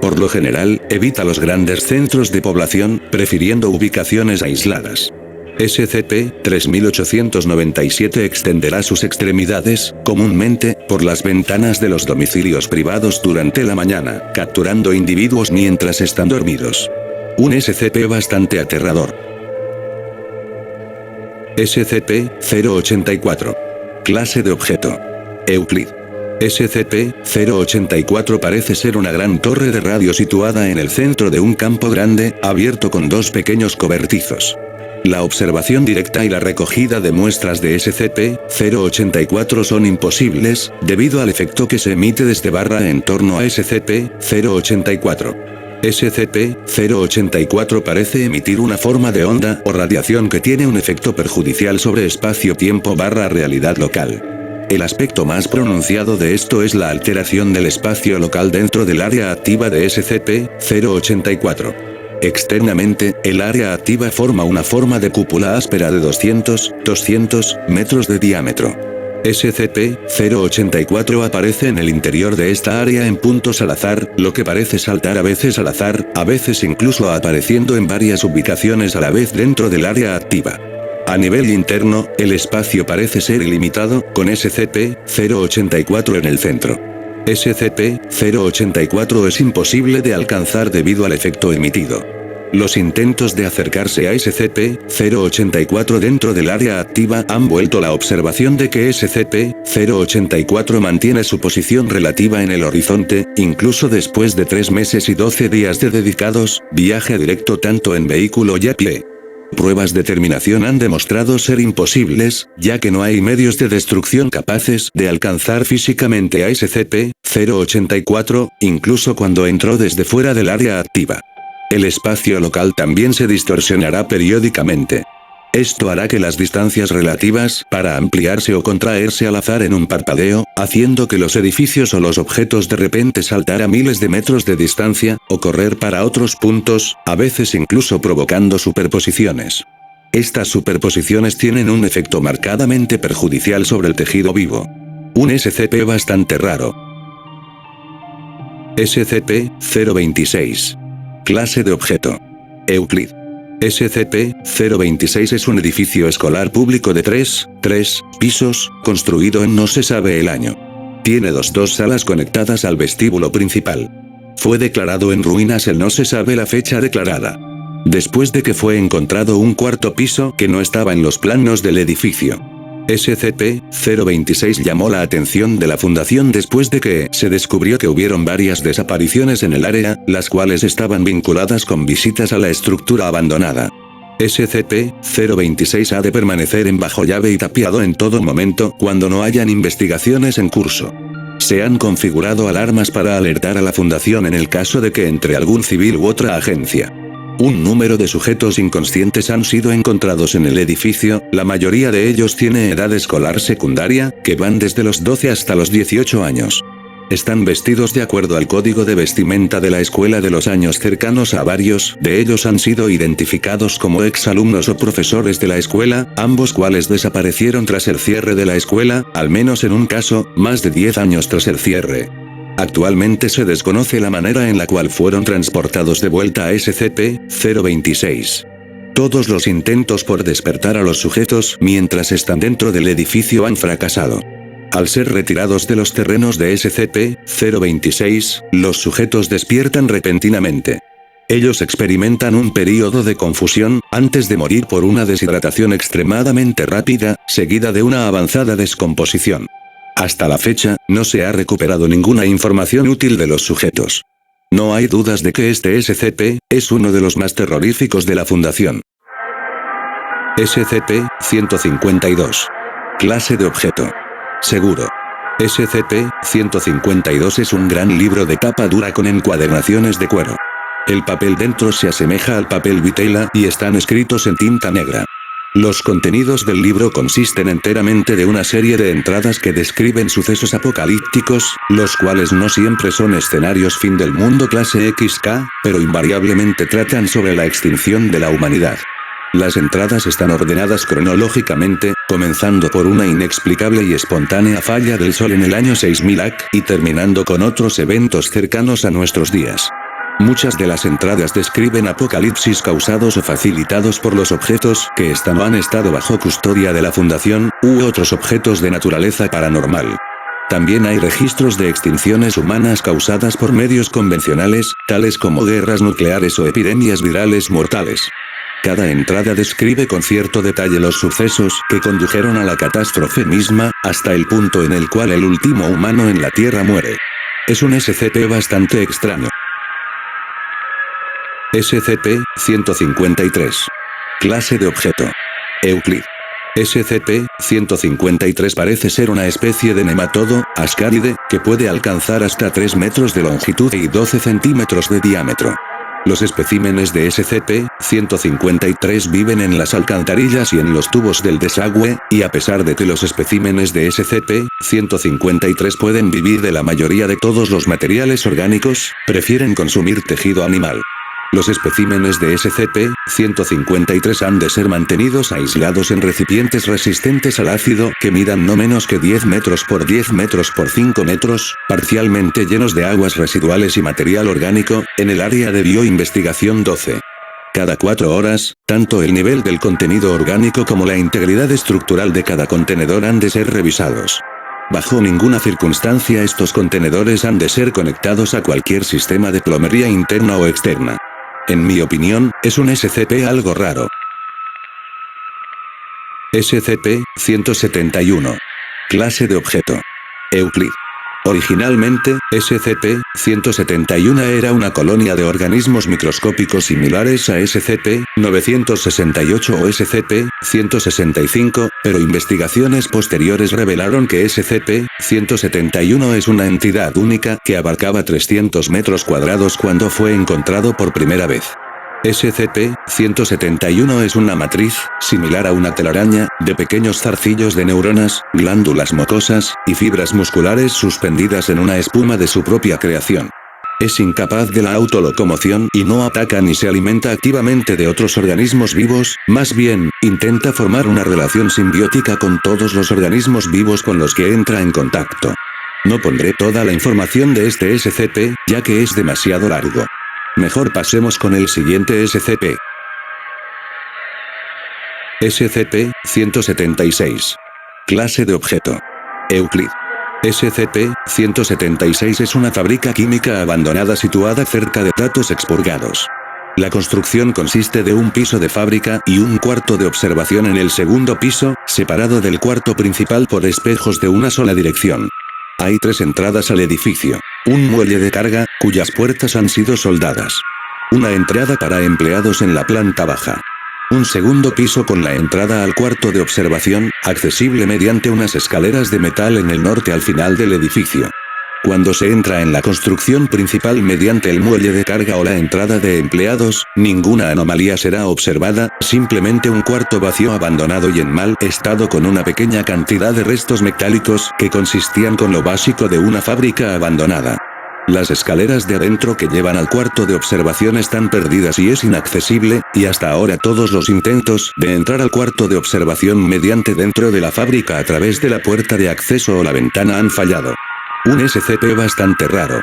Por lo general, evita los grandes centros de población, prefiriendo ubicaciones aisladas. SCP-3897 extenderá sus extremidades, comúnmente, por las ventanas de los domicilios privados durante la mañana, capturando individuos mientras están dormidos. Un SCP bastante aterrador. SCP-084. Clase de objeto. Euclid. SCP-084 parece ser una gran torre de radio situada en el centro de un campo grande, abierto con dos pequeños cobertizos. La observación directa y la recogida de muestras de SCP-084 son imposibles, debido al efecto que se emite desde en torno a SCP-084. SCP-084 parece emitir una forma de onda o radiación que tiene un efecto perjudicial sobre espacio-tiempo-realidad local. El aspecto más pronunciado de esto es la alteración del espacio local dentro del área activa de SCP-084. Externamente, el área activa forma una forma de cúpula áspera de 200 metros de diámetro. SCP-084 aparece en el interior de esta área en puntos al azar, lo que parece saltar a veces al azar, a veces incluso apareciendo en varias ubicaciones a la vez dentro del área activa. A nivel interno, el espacio parece ser ilimitado, con SCP-084 en el centro. SCP-084 es imposible de alcanzar debido al efecto emitido. Los intentos de acercarse a SCP-084 dentro del área activa han vuelto la observación de que SCP-084 mantiene su posición relativa en el horizonte, incluso después de 3 meses y 12 días de dedicados viaje directo tanto en vehículo y a pie. Pruebas de terminación han demostrado ser imposibles, ya que no hay medios de destrucción capaces de alcanzar físicamente a SCP-084, incluso cuando entró desde fuera del área activa. El espacio local también se distorsionará periódicamente. Esto hará que las distancias relativas para ampliarse o contraerse al azar en un parpadeo, haciendo que los edificios o los objetos de repente saltar a miles de metros de distancia, o correr para otros puntos, a veces incluso provocando superposiciones. Estas superposiciones tienen un efecto marcadamente perjudicial sobre el tejido vivo. Un SCP bastante raro. SCP-026. Clase de objeto. Euclid. SCP-026 es un edificio escolar público de 3 pisos, construido en no se sabe el año. Tiene dos salas conectadas al vestíbulo principal. Fue declarado en ruinas el no se sabe la fecha declarada. Después de que fue encontrado un cuarto piso que no estaba en los planos del edificio. SCP-026 llamó la atención de la Fundación después de que se descubrió que hubieron varias desapariciones en el área, las cuales estaban vinculadas con visitas a la estructura abandonada. SCP-026 ha de permanecer en bajo llave y tapiado en todo momento cuando no hayan investigaciones en curso. Se han configurado alarmas para alertar a la Fundación en el caso de que entre algún civil u otra agencia. Un número de sujetos inconscientes han sido encontrados en el edificio, la mayoría de ellos tiene edad escolar secundaria, que van desde los 12 hasta los 18 años. Están vestidos de acuerdo al código de vestimenta de la escuela de los años cercanos a varios de ellos han sido identificados como exalumnos o profesores de la escuela, ambos cuales desaparecieron tras el cierre de la escuela, al menos en un caso, más de 10 años tras el cierre. Actualmente se desconoce la manera en la cual fueron transportados de vuelta a SCP-026. Todos los intentos por despertar a los sujetos mientras están dentro del edificio han fracasado. Al ser retirados de los terrenos de SCP-026, los sujetos despiertan repentinamente. Ellos experimentan un período de confusión, antes de morir por una deshidratación extremadamente rápida, seguida de una avanzada descomposición. Hasta la fecha, no se ha recuperado ninguna información útil de los sujetos. No hay dudas de que este SCP es uno de los más terroríficos de la Fundación. SCP-152. Clase de objeto. Seguro. SCP-152 es un gran libro de tapa dura con encuadernaciones de cuero. El papel dentro se asemeja al papel vitela y están escritos en tinta negra. Los contenidos del libro consisten enteramente de una serie de entradas que describen sucesos apocalípticos, los cuales no siempre son escenarios fin del mundo clase XK, pero invariablemente tratan sobre la extinción de la humanidad. Las entradas están ordenadas cronológicamente, comenzando por una inexplicable y espontánea falla del Sol en el año 6000 AC y terminando con otros eventos cercanos a nuestros días. Muchas de las entradas describen apocalipsis causados o facilitados por los objetos que están o han estado bajo custodia de la Fundación, u otros objetos de naturaleza paranormal. También hay registros de extinciones humanas causadas por medios convencionales, tales como guerras nucleares o epidemias virales mortales. Cada entrada describe con cierto detalle los sucesos que condujeron a la catástrofe misma, hasta el punto en el cual el último humano en la Tierra muere. Es un SCP bastante extraño. SCP-153. Clase de objeto. Euclid. SCP-153 parece ser una especie de nematodo, ascáride, que puede alcanzar hasta 3 metros de longitud y 12 centímetros de diámetro. Los especímenes de SCP-153 viven en las alcantarillas y en los tubos del desagüe, y a pesar de que los especímenes de SCP-153 pueden vivir de la mayoría de todos los materiales orgánicos, prefieren consumir tejido animal. Los especímenes de SCP-153 han de ser mantenidos aislados en recipientes resistentes al ácido que midan no menos que 10 metros por 10 metros por 5 metros, parcialmente llenos de aguas residuales y material orgánico, en el área de bioinvestigación 12. Cada 4 horas, tanto el nivel del contenido orgánico como la integridad estructural de cada contenedor han de ser revisados. Bajo ninguna circunstancia estos contenedores han de ser conectados a cualquier sistema de plomería interna o externa. En mi opinión, es un SCP algo raro. SCP-171. Clase de objeto. Euclid. Originalmente, SCP-171 era una colonia de organismos microscópicos similares a SCP-968 o SCP-165, pero investigaciones posteriores revelaron que SCP-171 es una entidad única que abarcaba 300 metros cuadrados cuando fue encontrado por primera vez. SCP-171 es una matriz, similar a una telaraña, de pequeños zarcillos de neuronas, glándulas mucosas, y fibras musculares suspendidas en una espuma de su propia creación. Es incapaz de la autolocomoción y no ataca ni se alimenta activamente de otros organismos vivos, más bien, intenta formar una relación simbiótica con todos los organismos vivos con los que entra en contacto. No pondré toda la información de este SCP, ya que es demasiado largo. Mejor pasemos con el siguiente SCP. SCP-176. Clase de objeto. Euclid. SCP-176 es una fábrica química abandonada situada cerca de datos expurgados. La construcción consiste de un piso de fábrica y un cuarto de observación en el segundo piso, separado del cuarto principal por espejos de una sola dirección. Hay 3 entradas al edificio. Un muelle de carga, cuyas puertas han sido soldadas. Una entrada para empleados en la planta baja. Un segundo piso con la entrada al cuarto de observación, accesible mediante unas escaleras de metal en el norte al final del edificio. Cuando se entra en la construcción principal mediante el muelle de carga o la entrada de empleados, ninguna anomalía será observada, simplemente un cuarto vacío abandonado y en mal estado con una pequeña cantidad de restos metálicos que consistían con lo básico de una fábrica abandonada. Las escaleras de adentro que llevan al cuarto de observación están perdidas y es inaccesible, y hasta ahora todos los intentos de entrar al cuarto de observación mediante dentro de la fábrica a través de la puerta de acceso o la ventana han fallado. Un SCP bastante raro.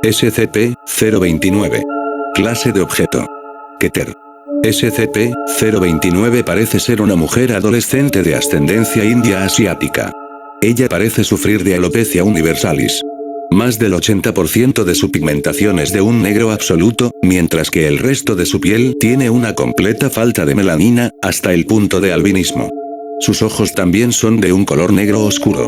SCP-029. Clase de objeto. Keter. SCP-029 parece ser una mujer adolescente de ascendencia india asiática. Ella parece sufrir de alopecia universalis. Más del 80% de su pigmentación es de un negro absoluto, mientras que el resto de su piel tiene una completa falta de melanina, hasta el punto de albinismo. Sus ojos también son de un color negro oscuro.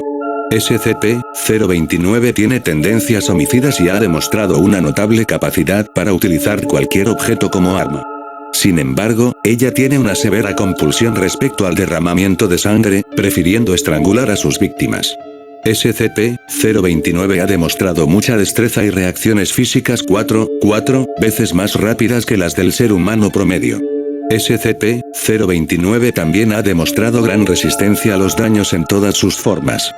SCP-029 tiene tendencias homicidas y ha demostrado una notable capacidad para utilizar cualquier objeto como arma. Sin embargo, ella tiene una severa compulsión respecto al derramamiento de sangre, prefiriendo estrangular a sus víctimas. SCP-029 ha demostrado mucha destreza y reacciones físicas 4 veces más rápidas que las del ser humano promedio. SCP-029 también ha demostrado gran resistencia a los daños en todas sus formas.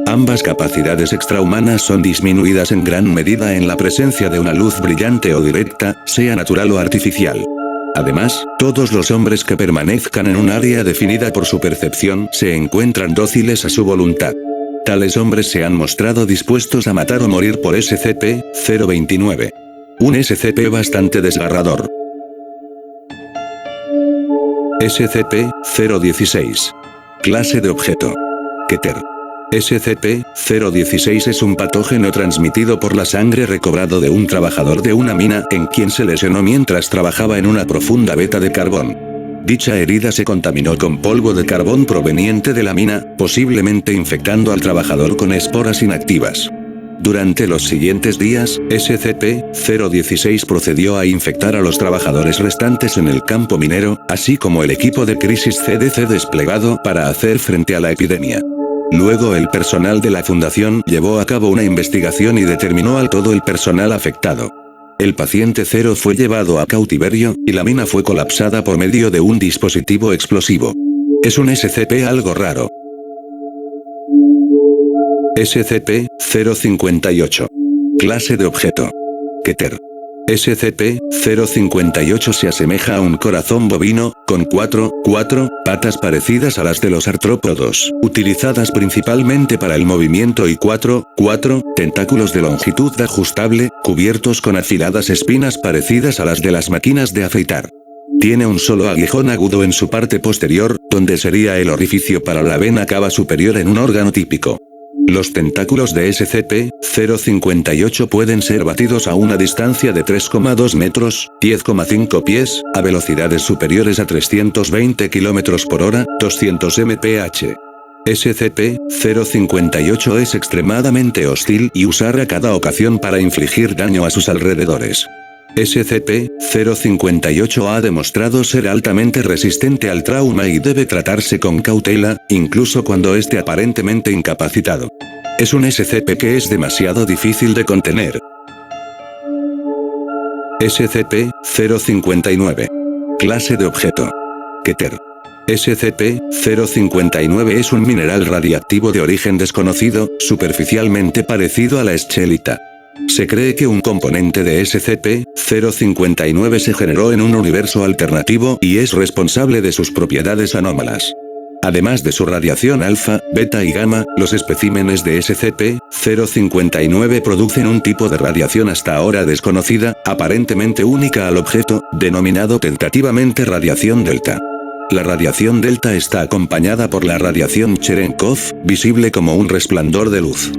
Ambas capacidades extrahumanas son disminuidas en gran medida en la presencia de una luz brillante o directa, sea natural o artificial. Además, todos los hombres que permanezcan en un área definida por su percepción se encuentran dóciles a su voluntad. Tales hombres se han mostrado dispuestos a matar o morir por SCP-029. Un SCP bastante desgarrador. SCP-016. Clase de objeto. Keter. SCP-016 es un patógeno transmitido por la sangre recobrado de un trabajador de una mina en quien se lesionó mientras trabajaba en una profunda veta de carbón. Dicha herida se contaminó con polvo de carbón proveniente de la mina, posiblemente infectando al trabajador con esporas inactivas. Durante los siguientes días, SCP-016 procedió a infectar a los trabajadores restantes en el campo minero, así como el equipo de crisis CDC desplegado para hacer frente a la epidemia. Luego el personal de la fundación llevó a cabo una investigación y determinó a todo el personal afectado. El paciente 0 fue llevado a cautiverio, y la mina fue colapsada por medio de un dispositivo explosivo. Es un SCP algo raro. SCP-058. Clase de objeto. Keter. SCP-058 se asemeja a un corazón bovino, con 4 patas parecidas a las de los artrópodos, utilizadas principalmente para el movimiento y 4 tentáculos de longitud ajustable, cubiertos con afiladas espinas parecidas a las de las máquinas de afeitar. Tiene un solo aguijón agudo en su parte posterior, donde sería el orificio para la vena cava superior en un órgano típico. Los tentáculos de SCP-058 pueden ser batidos a una distancia de 3,2 metros, 10,5 pies, a velocidades superiores a 320 km por hora, 200 mph. SCP-058 es extremadamente hostil y usará a cada ocasión para infligir daño a sus alrededores. SCP-058 ha demostrado ser altamente resistente al trauma y debe tratarse con cautela, incluso cuando esté aparentemente incapacitado. Es un SCP que es demasiado difícil de contener. SCP-059. Clase de objeto. Keter. SCP-059 es un mineral radiactivo de origen desconocido, superficialmente parecido a la scheelita. Se cree que un componente de SCP-059 se generó en un universo alternativo y es responsable de sus propiedades anómalas. Además de su radiación alfa, beta y gamma, los especímenes de SCP-059 producen un tipo de radiación hasta ahora desconocida, aparentemente única al objeto, denominado tentativamente radiación delta. La radiación delta está acompañada por la radiación Cherenkov, visible como un resplandor de luz.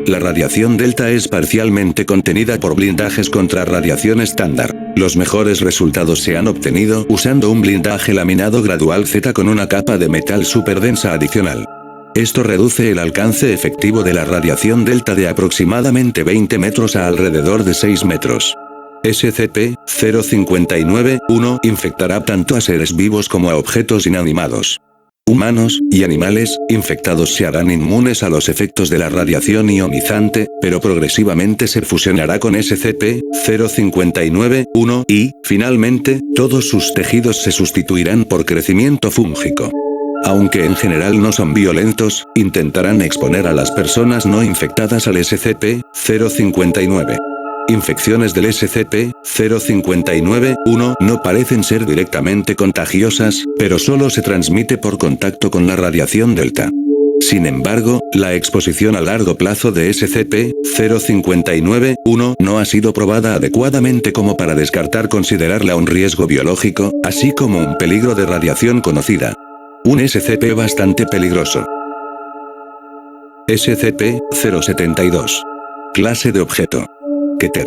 La radiación delta es parcialmente contenida por blindajes contra radiación estándar. Los mejores resultados se han obtenido usando un blindaje laminado gradual Z con una capa de metal superdensa adicional. Esto reduce el alcance efectivo de la radiación delta de aproximadamente 20 metros a alrededor de 6 metros. SCP-059-1 infectará tanto a seres vivos como a objetos inanimados. Humanos y animales infectados se harán inmunes a los efectos de la radiación ionizante, pero progresivamente se fusionará con SCP-059-1 y, finalmente, todos sus tejidos se sustituirán por crecimiento fúngico. Aunque en general no son violentos, intentarán exponer a las personas no infectadas al SCP-059. Infecciones del SCP-059-1 no parecen ser directamente contagiosas, pero solo se transmite por contacto con la radiación delta. Sin embargo, la exposición a largo plazo de SCP-059-1 no ha sido probada adecuadamente como para considerarla un riesgo biológico, así como un peligro de radiación conocida. Un SCP bastante peligroso. SCP-072. Clase de objeto. Keter.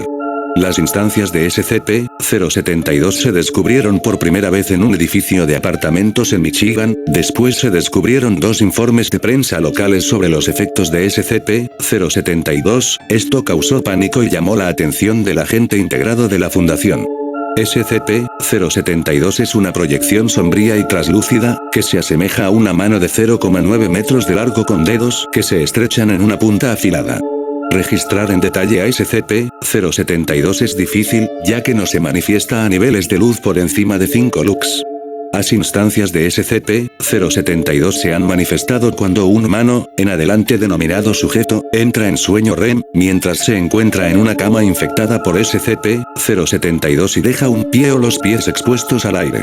Las instancias de SCP-072 se descubrieron por primera vez en un edificio de apartamentos en Michigan, después se descubrieron 2 informes de prensa locales sobre los efectos de SCP-072, esto causó pánico y llamó la atención del agente integrado de la Fundación. SCP-072 es una proyección sombría y traslúcida, que se asemeja a una mano de 0,9 metros de largo con dedos que se estrechan en una punta afilada. Registrar en detalle a SCP-072 es difícil, ya que no se manifiesta a niveles de luz por encima de 5 lux. Las instancias de SCP-072 se han manifestado cuando un humano, en adelante denominado sujeto, entra en sueño REM, mientras se encuentra en una cama infectada por SCP-072 y deja un pie o los pies expuestos al aire.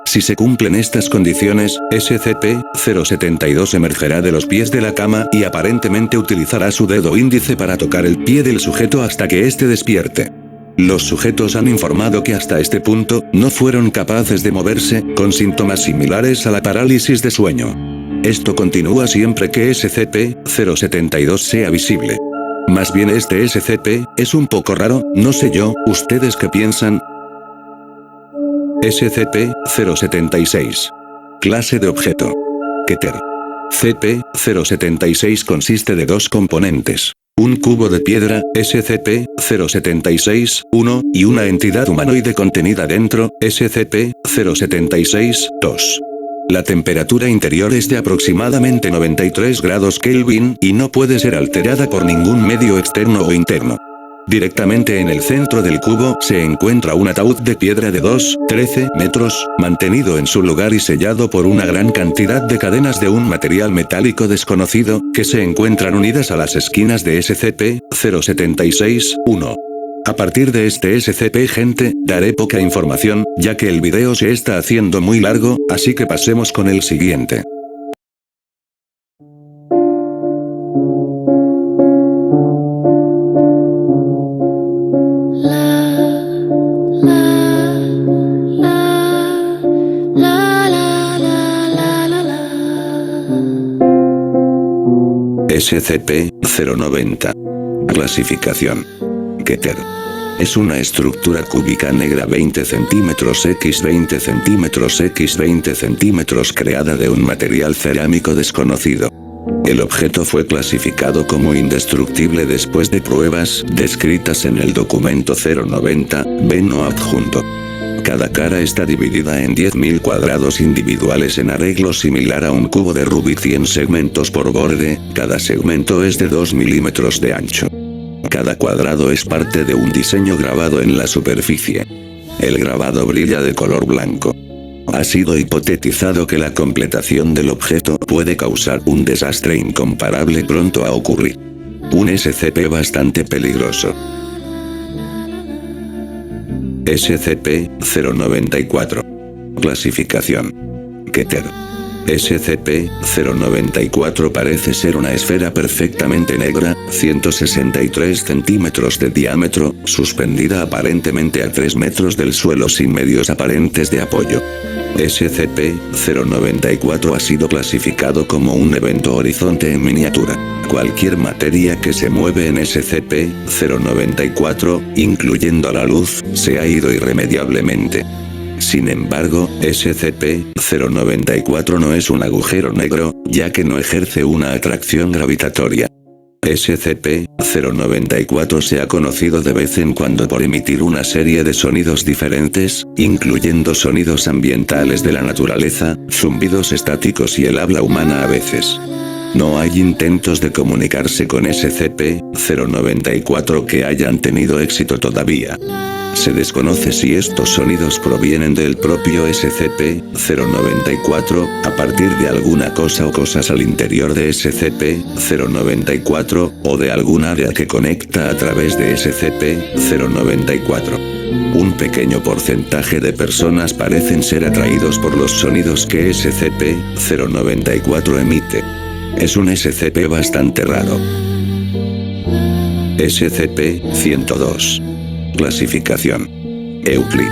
Si se cumplen estas condiciones, SCP-072 emergerá de los pies de la cama y aparentemente utilizará su dedo índice para tocar el pie del sujeto hasta que éste despierte. Los sujetos han informado que hasta este punto, no fueron capaces de moverse, con síntomas similares a la parálisis de sueño. Esto continúa siempre que SCP-072 sea visible. Más bien este SCP, es un poco raro, no sé yo, ¿ustedes qué piensan? SCP-076. Clase de objeto. Keter. CP-076 consiste de 2 componentes. Un cubo de piedra, SCP-076-1, y una entidad humanoide contenida dentro, SCP-076-2. La temperatura interior es de aproximadamente 93 grados Kelvin y no puede ser alterada por ningún medio externo o interno. Directamente en el centro del cubo se encuentra un ataúd de piedra de 2,13 metros, mantenido en su lugar y sellado por una gran cantidad de cadenas de un material metálico desconocido, que se encuentran unidas a las esquinas de SCP-076-1. A partir de este SCP, gente, daré poca información, ya que el video se está haciendo muy largo, así que pasemos con el siguiente. SCP-090. Clasificación. Keter. Es una estructura cúbica negra 20 cm x 20 cm x 20 cm creada de un material cerámico desconocido. El objeto fue clasificado como indestructible después de pruebas descritas en el documento 090-B no adjunto. Cada cara está dividida en 10.000 cuadrados individuales en arreglo similar a un cubo de Rubik 100 segmentos por borde, cada segmento es de 2 milímetros de ancho. Cada cuadrado es parte de un diseño grabado en la superficie. El grabado brilla de color blanco. Ha sido hipotetizado que la completación del objeto puede causar un desastre incomparable pronto a ocurrir. Un SCP bastante peligroso. SCP-094. Clasificación. Keter. SCP-094 parece ser una esfera perfectamente negra, 163 centímetros de diámetro, suspendida aparentemente a 3 metros del suelo sin medios aparentes de apoyo. SCP-094 ha sido clasificado como un evento horizonte en miniatura. Cualquier materia que se mueve en SCP-094, incluyendo la luz, se ha ido irremediablemente. Sin embargo, SCP-094 no es un agujero negro, ya que no ejerce una atracción gravitatoria. SCP-094 se ha conocido de vez en cuando por emitir una serie de sonidos diferentes, incluyendo sonidos ambientales de la naturaleza, zumbidos estáticos y el habla humana a veces. No hay intentos de comunicarse con SCP-094 que hayan tenido éxito todavía. Se desconoce si estos sonidos provienen del propio SCP-094, a partir de alguna cosa o cosas al interior de SCP-094, o de algún área que conecta a través de SCP-094. Un pequeño porcentaje de personas parecen ser atraídos por los sonidos que SCP-094 emite. Es un SCP bastante raro. SCP-102. Clasificación. Euclid.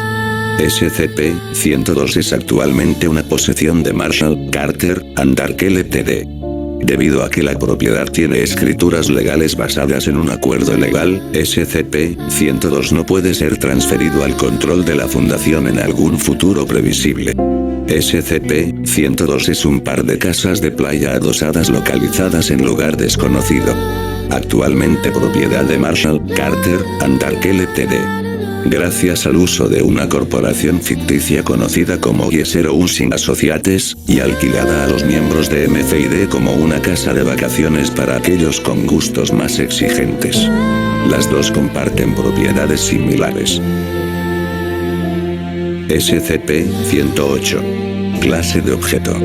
SCP-102 es actualmente una posesión de Marshall, Carter, and Dark Ltd. Debido a que la propiedad tiene escrituras legales basadas en un acuerdo legal, SCP-102 no puede ser transferido al control de la Fundación en algún futuro previsible. SCP-102 es un par de casas de playa adosadas localizadas en lugar desconocido. Actualmente propiedad de Marshall, Carter, and Dark Ltd. Gracias al uso de una corporación ficticia conocida como Yesero Unsing Associates, y alquilada a los miembros de MCID como una casa de vacaciones para aquellos con gustos más exigentes. Las dos comparten propiedades similares. SCP-108. Clase de objeto.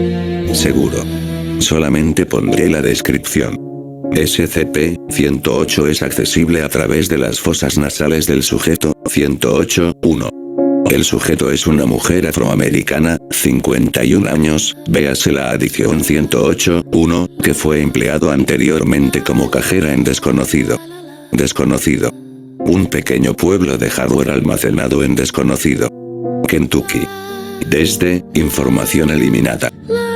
Seguro. Solamente pondré la descripción. SCP-108 es accesible a través de las fosas nasales del sujeto. 108-1. El sujeto es una mujer afroamericana, 51 años, véase la adición 108-1, que fue empleado anteriormente como cajera en Desconocido. Desconocido. Un pequeño pueblo de hardware almacenado en Desconocido, Kentucky. Desde, información eliminada.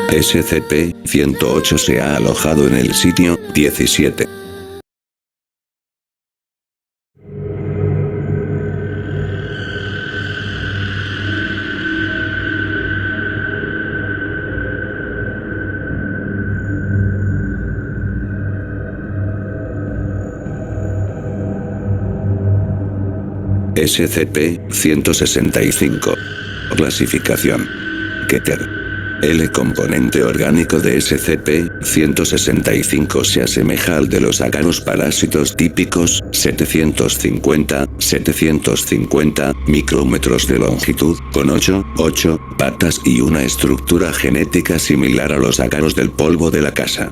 SCP-108 se ha alojado en el sitio 17. SCP-165. Clasificación. Keter. El componente orgánico de SCP-165 se asemeja al de los ácaros parásitos típicos, 750 micrómetros de longitud, con 8 patas y una estructura genética similar a los ácaros del polvo de la casa.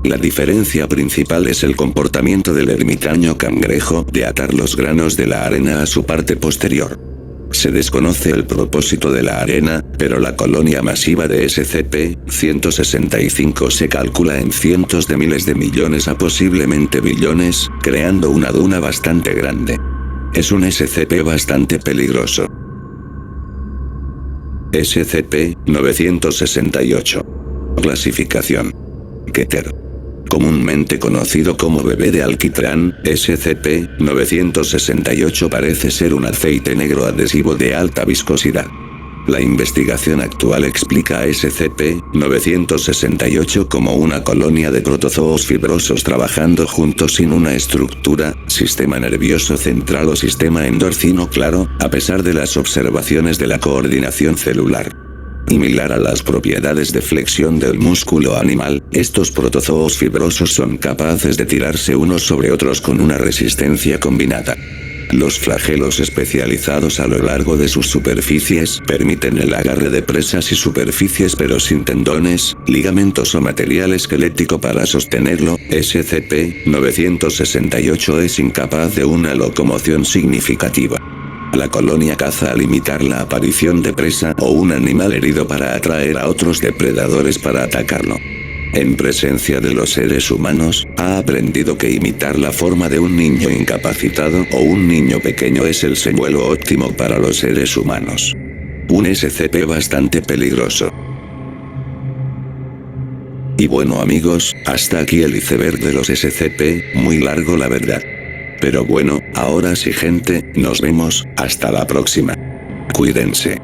La diferencia principal es el comportamiento del ermitaño cangrejo de atar los granos de la arena a su parte posterior. Se desconoce el propósito de la arena, pero la colonia masiva de SCP-165 se calcula en cientos de miles de millones a posiblemente billones, creando una duna bastante grande. Es un SCP bastante peligroso. SCP-968. Clasificación. Keter. Comúnmente conocido como bebé de alquitrán, SCP-968 parece ser un aceite negro adhesivo de alta viscosidad. La investigación actual explica a SCP-968 como una colonia de protozoos fibrosos trabajando juntos sin una estructura, sistema nervioso central o sistema endorfino claro, a pesar de las observaciones de la coordinación celular. Similar a las propiedades de flexión del músculo animal, estos protozoos fibrosos son capaces de tirarse unos sobre otros con una resistencia combinada. Los flagelos especializados a lo largo de sus superficies permiten el agarre de presas y superficies pero sin tendones, ligamentos o material esquelético para sostenerlo. SCP-968 es incapaz de una locomoción significativa. La colonia caza al imitar la aparición de presa o un animal herido para atraer a otros depredadores para atacarlo. En presencia de los seres humanos, ha aprendido que imitar la forma de un niño incapacitado o un niño pequeño es el señuelo óptimo para los seres humanos. Un SCP bastante peligroso. Y bueno amigos, hasta aquí el iceberg de los SCP, muy largo la verdad. Pero bueno, ahora sí gente, nos vemos, hasta la próxima. Cuídense.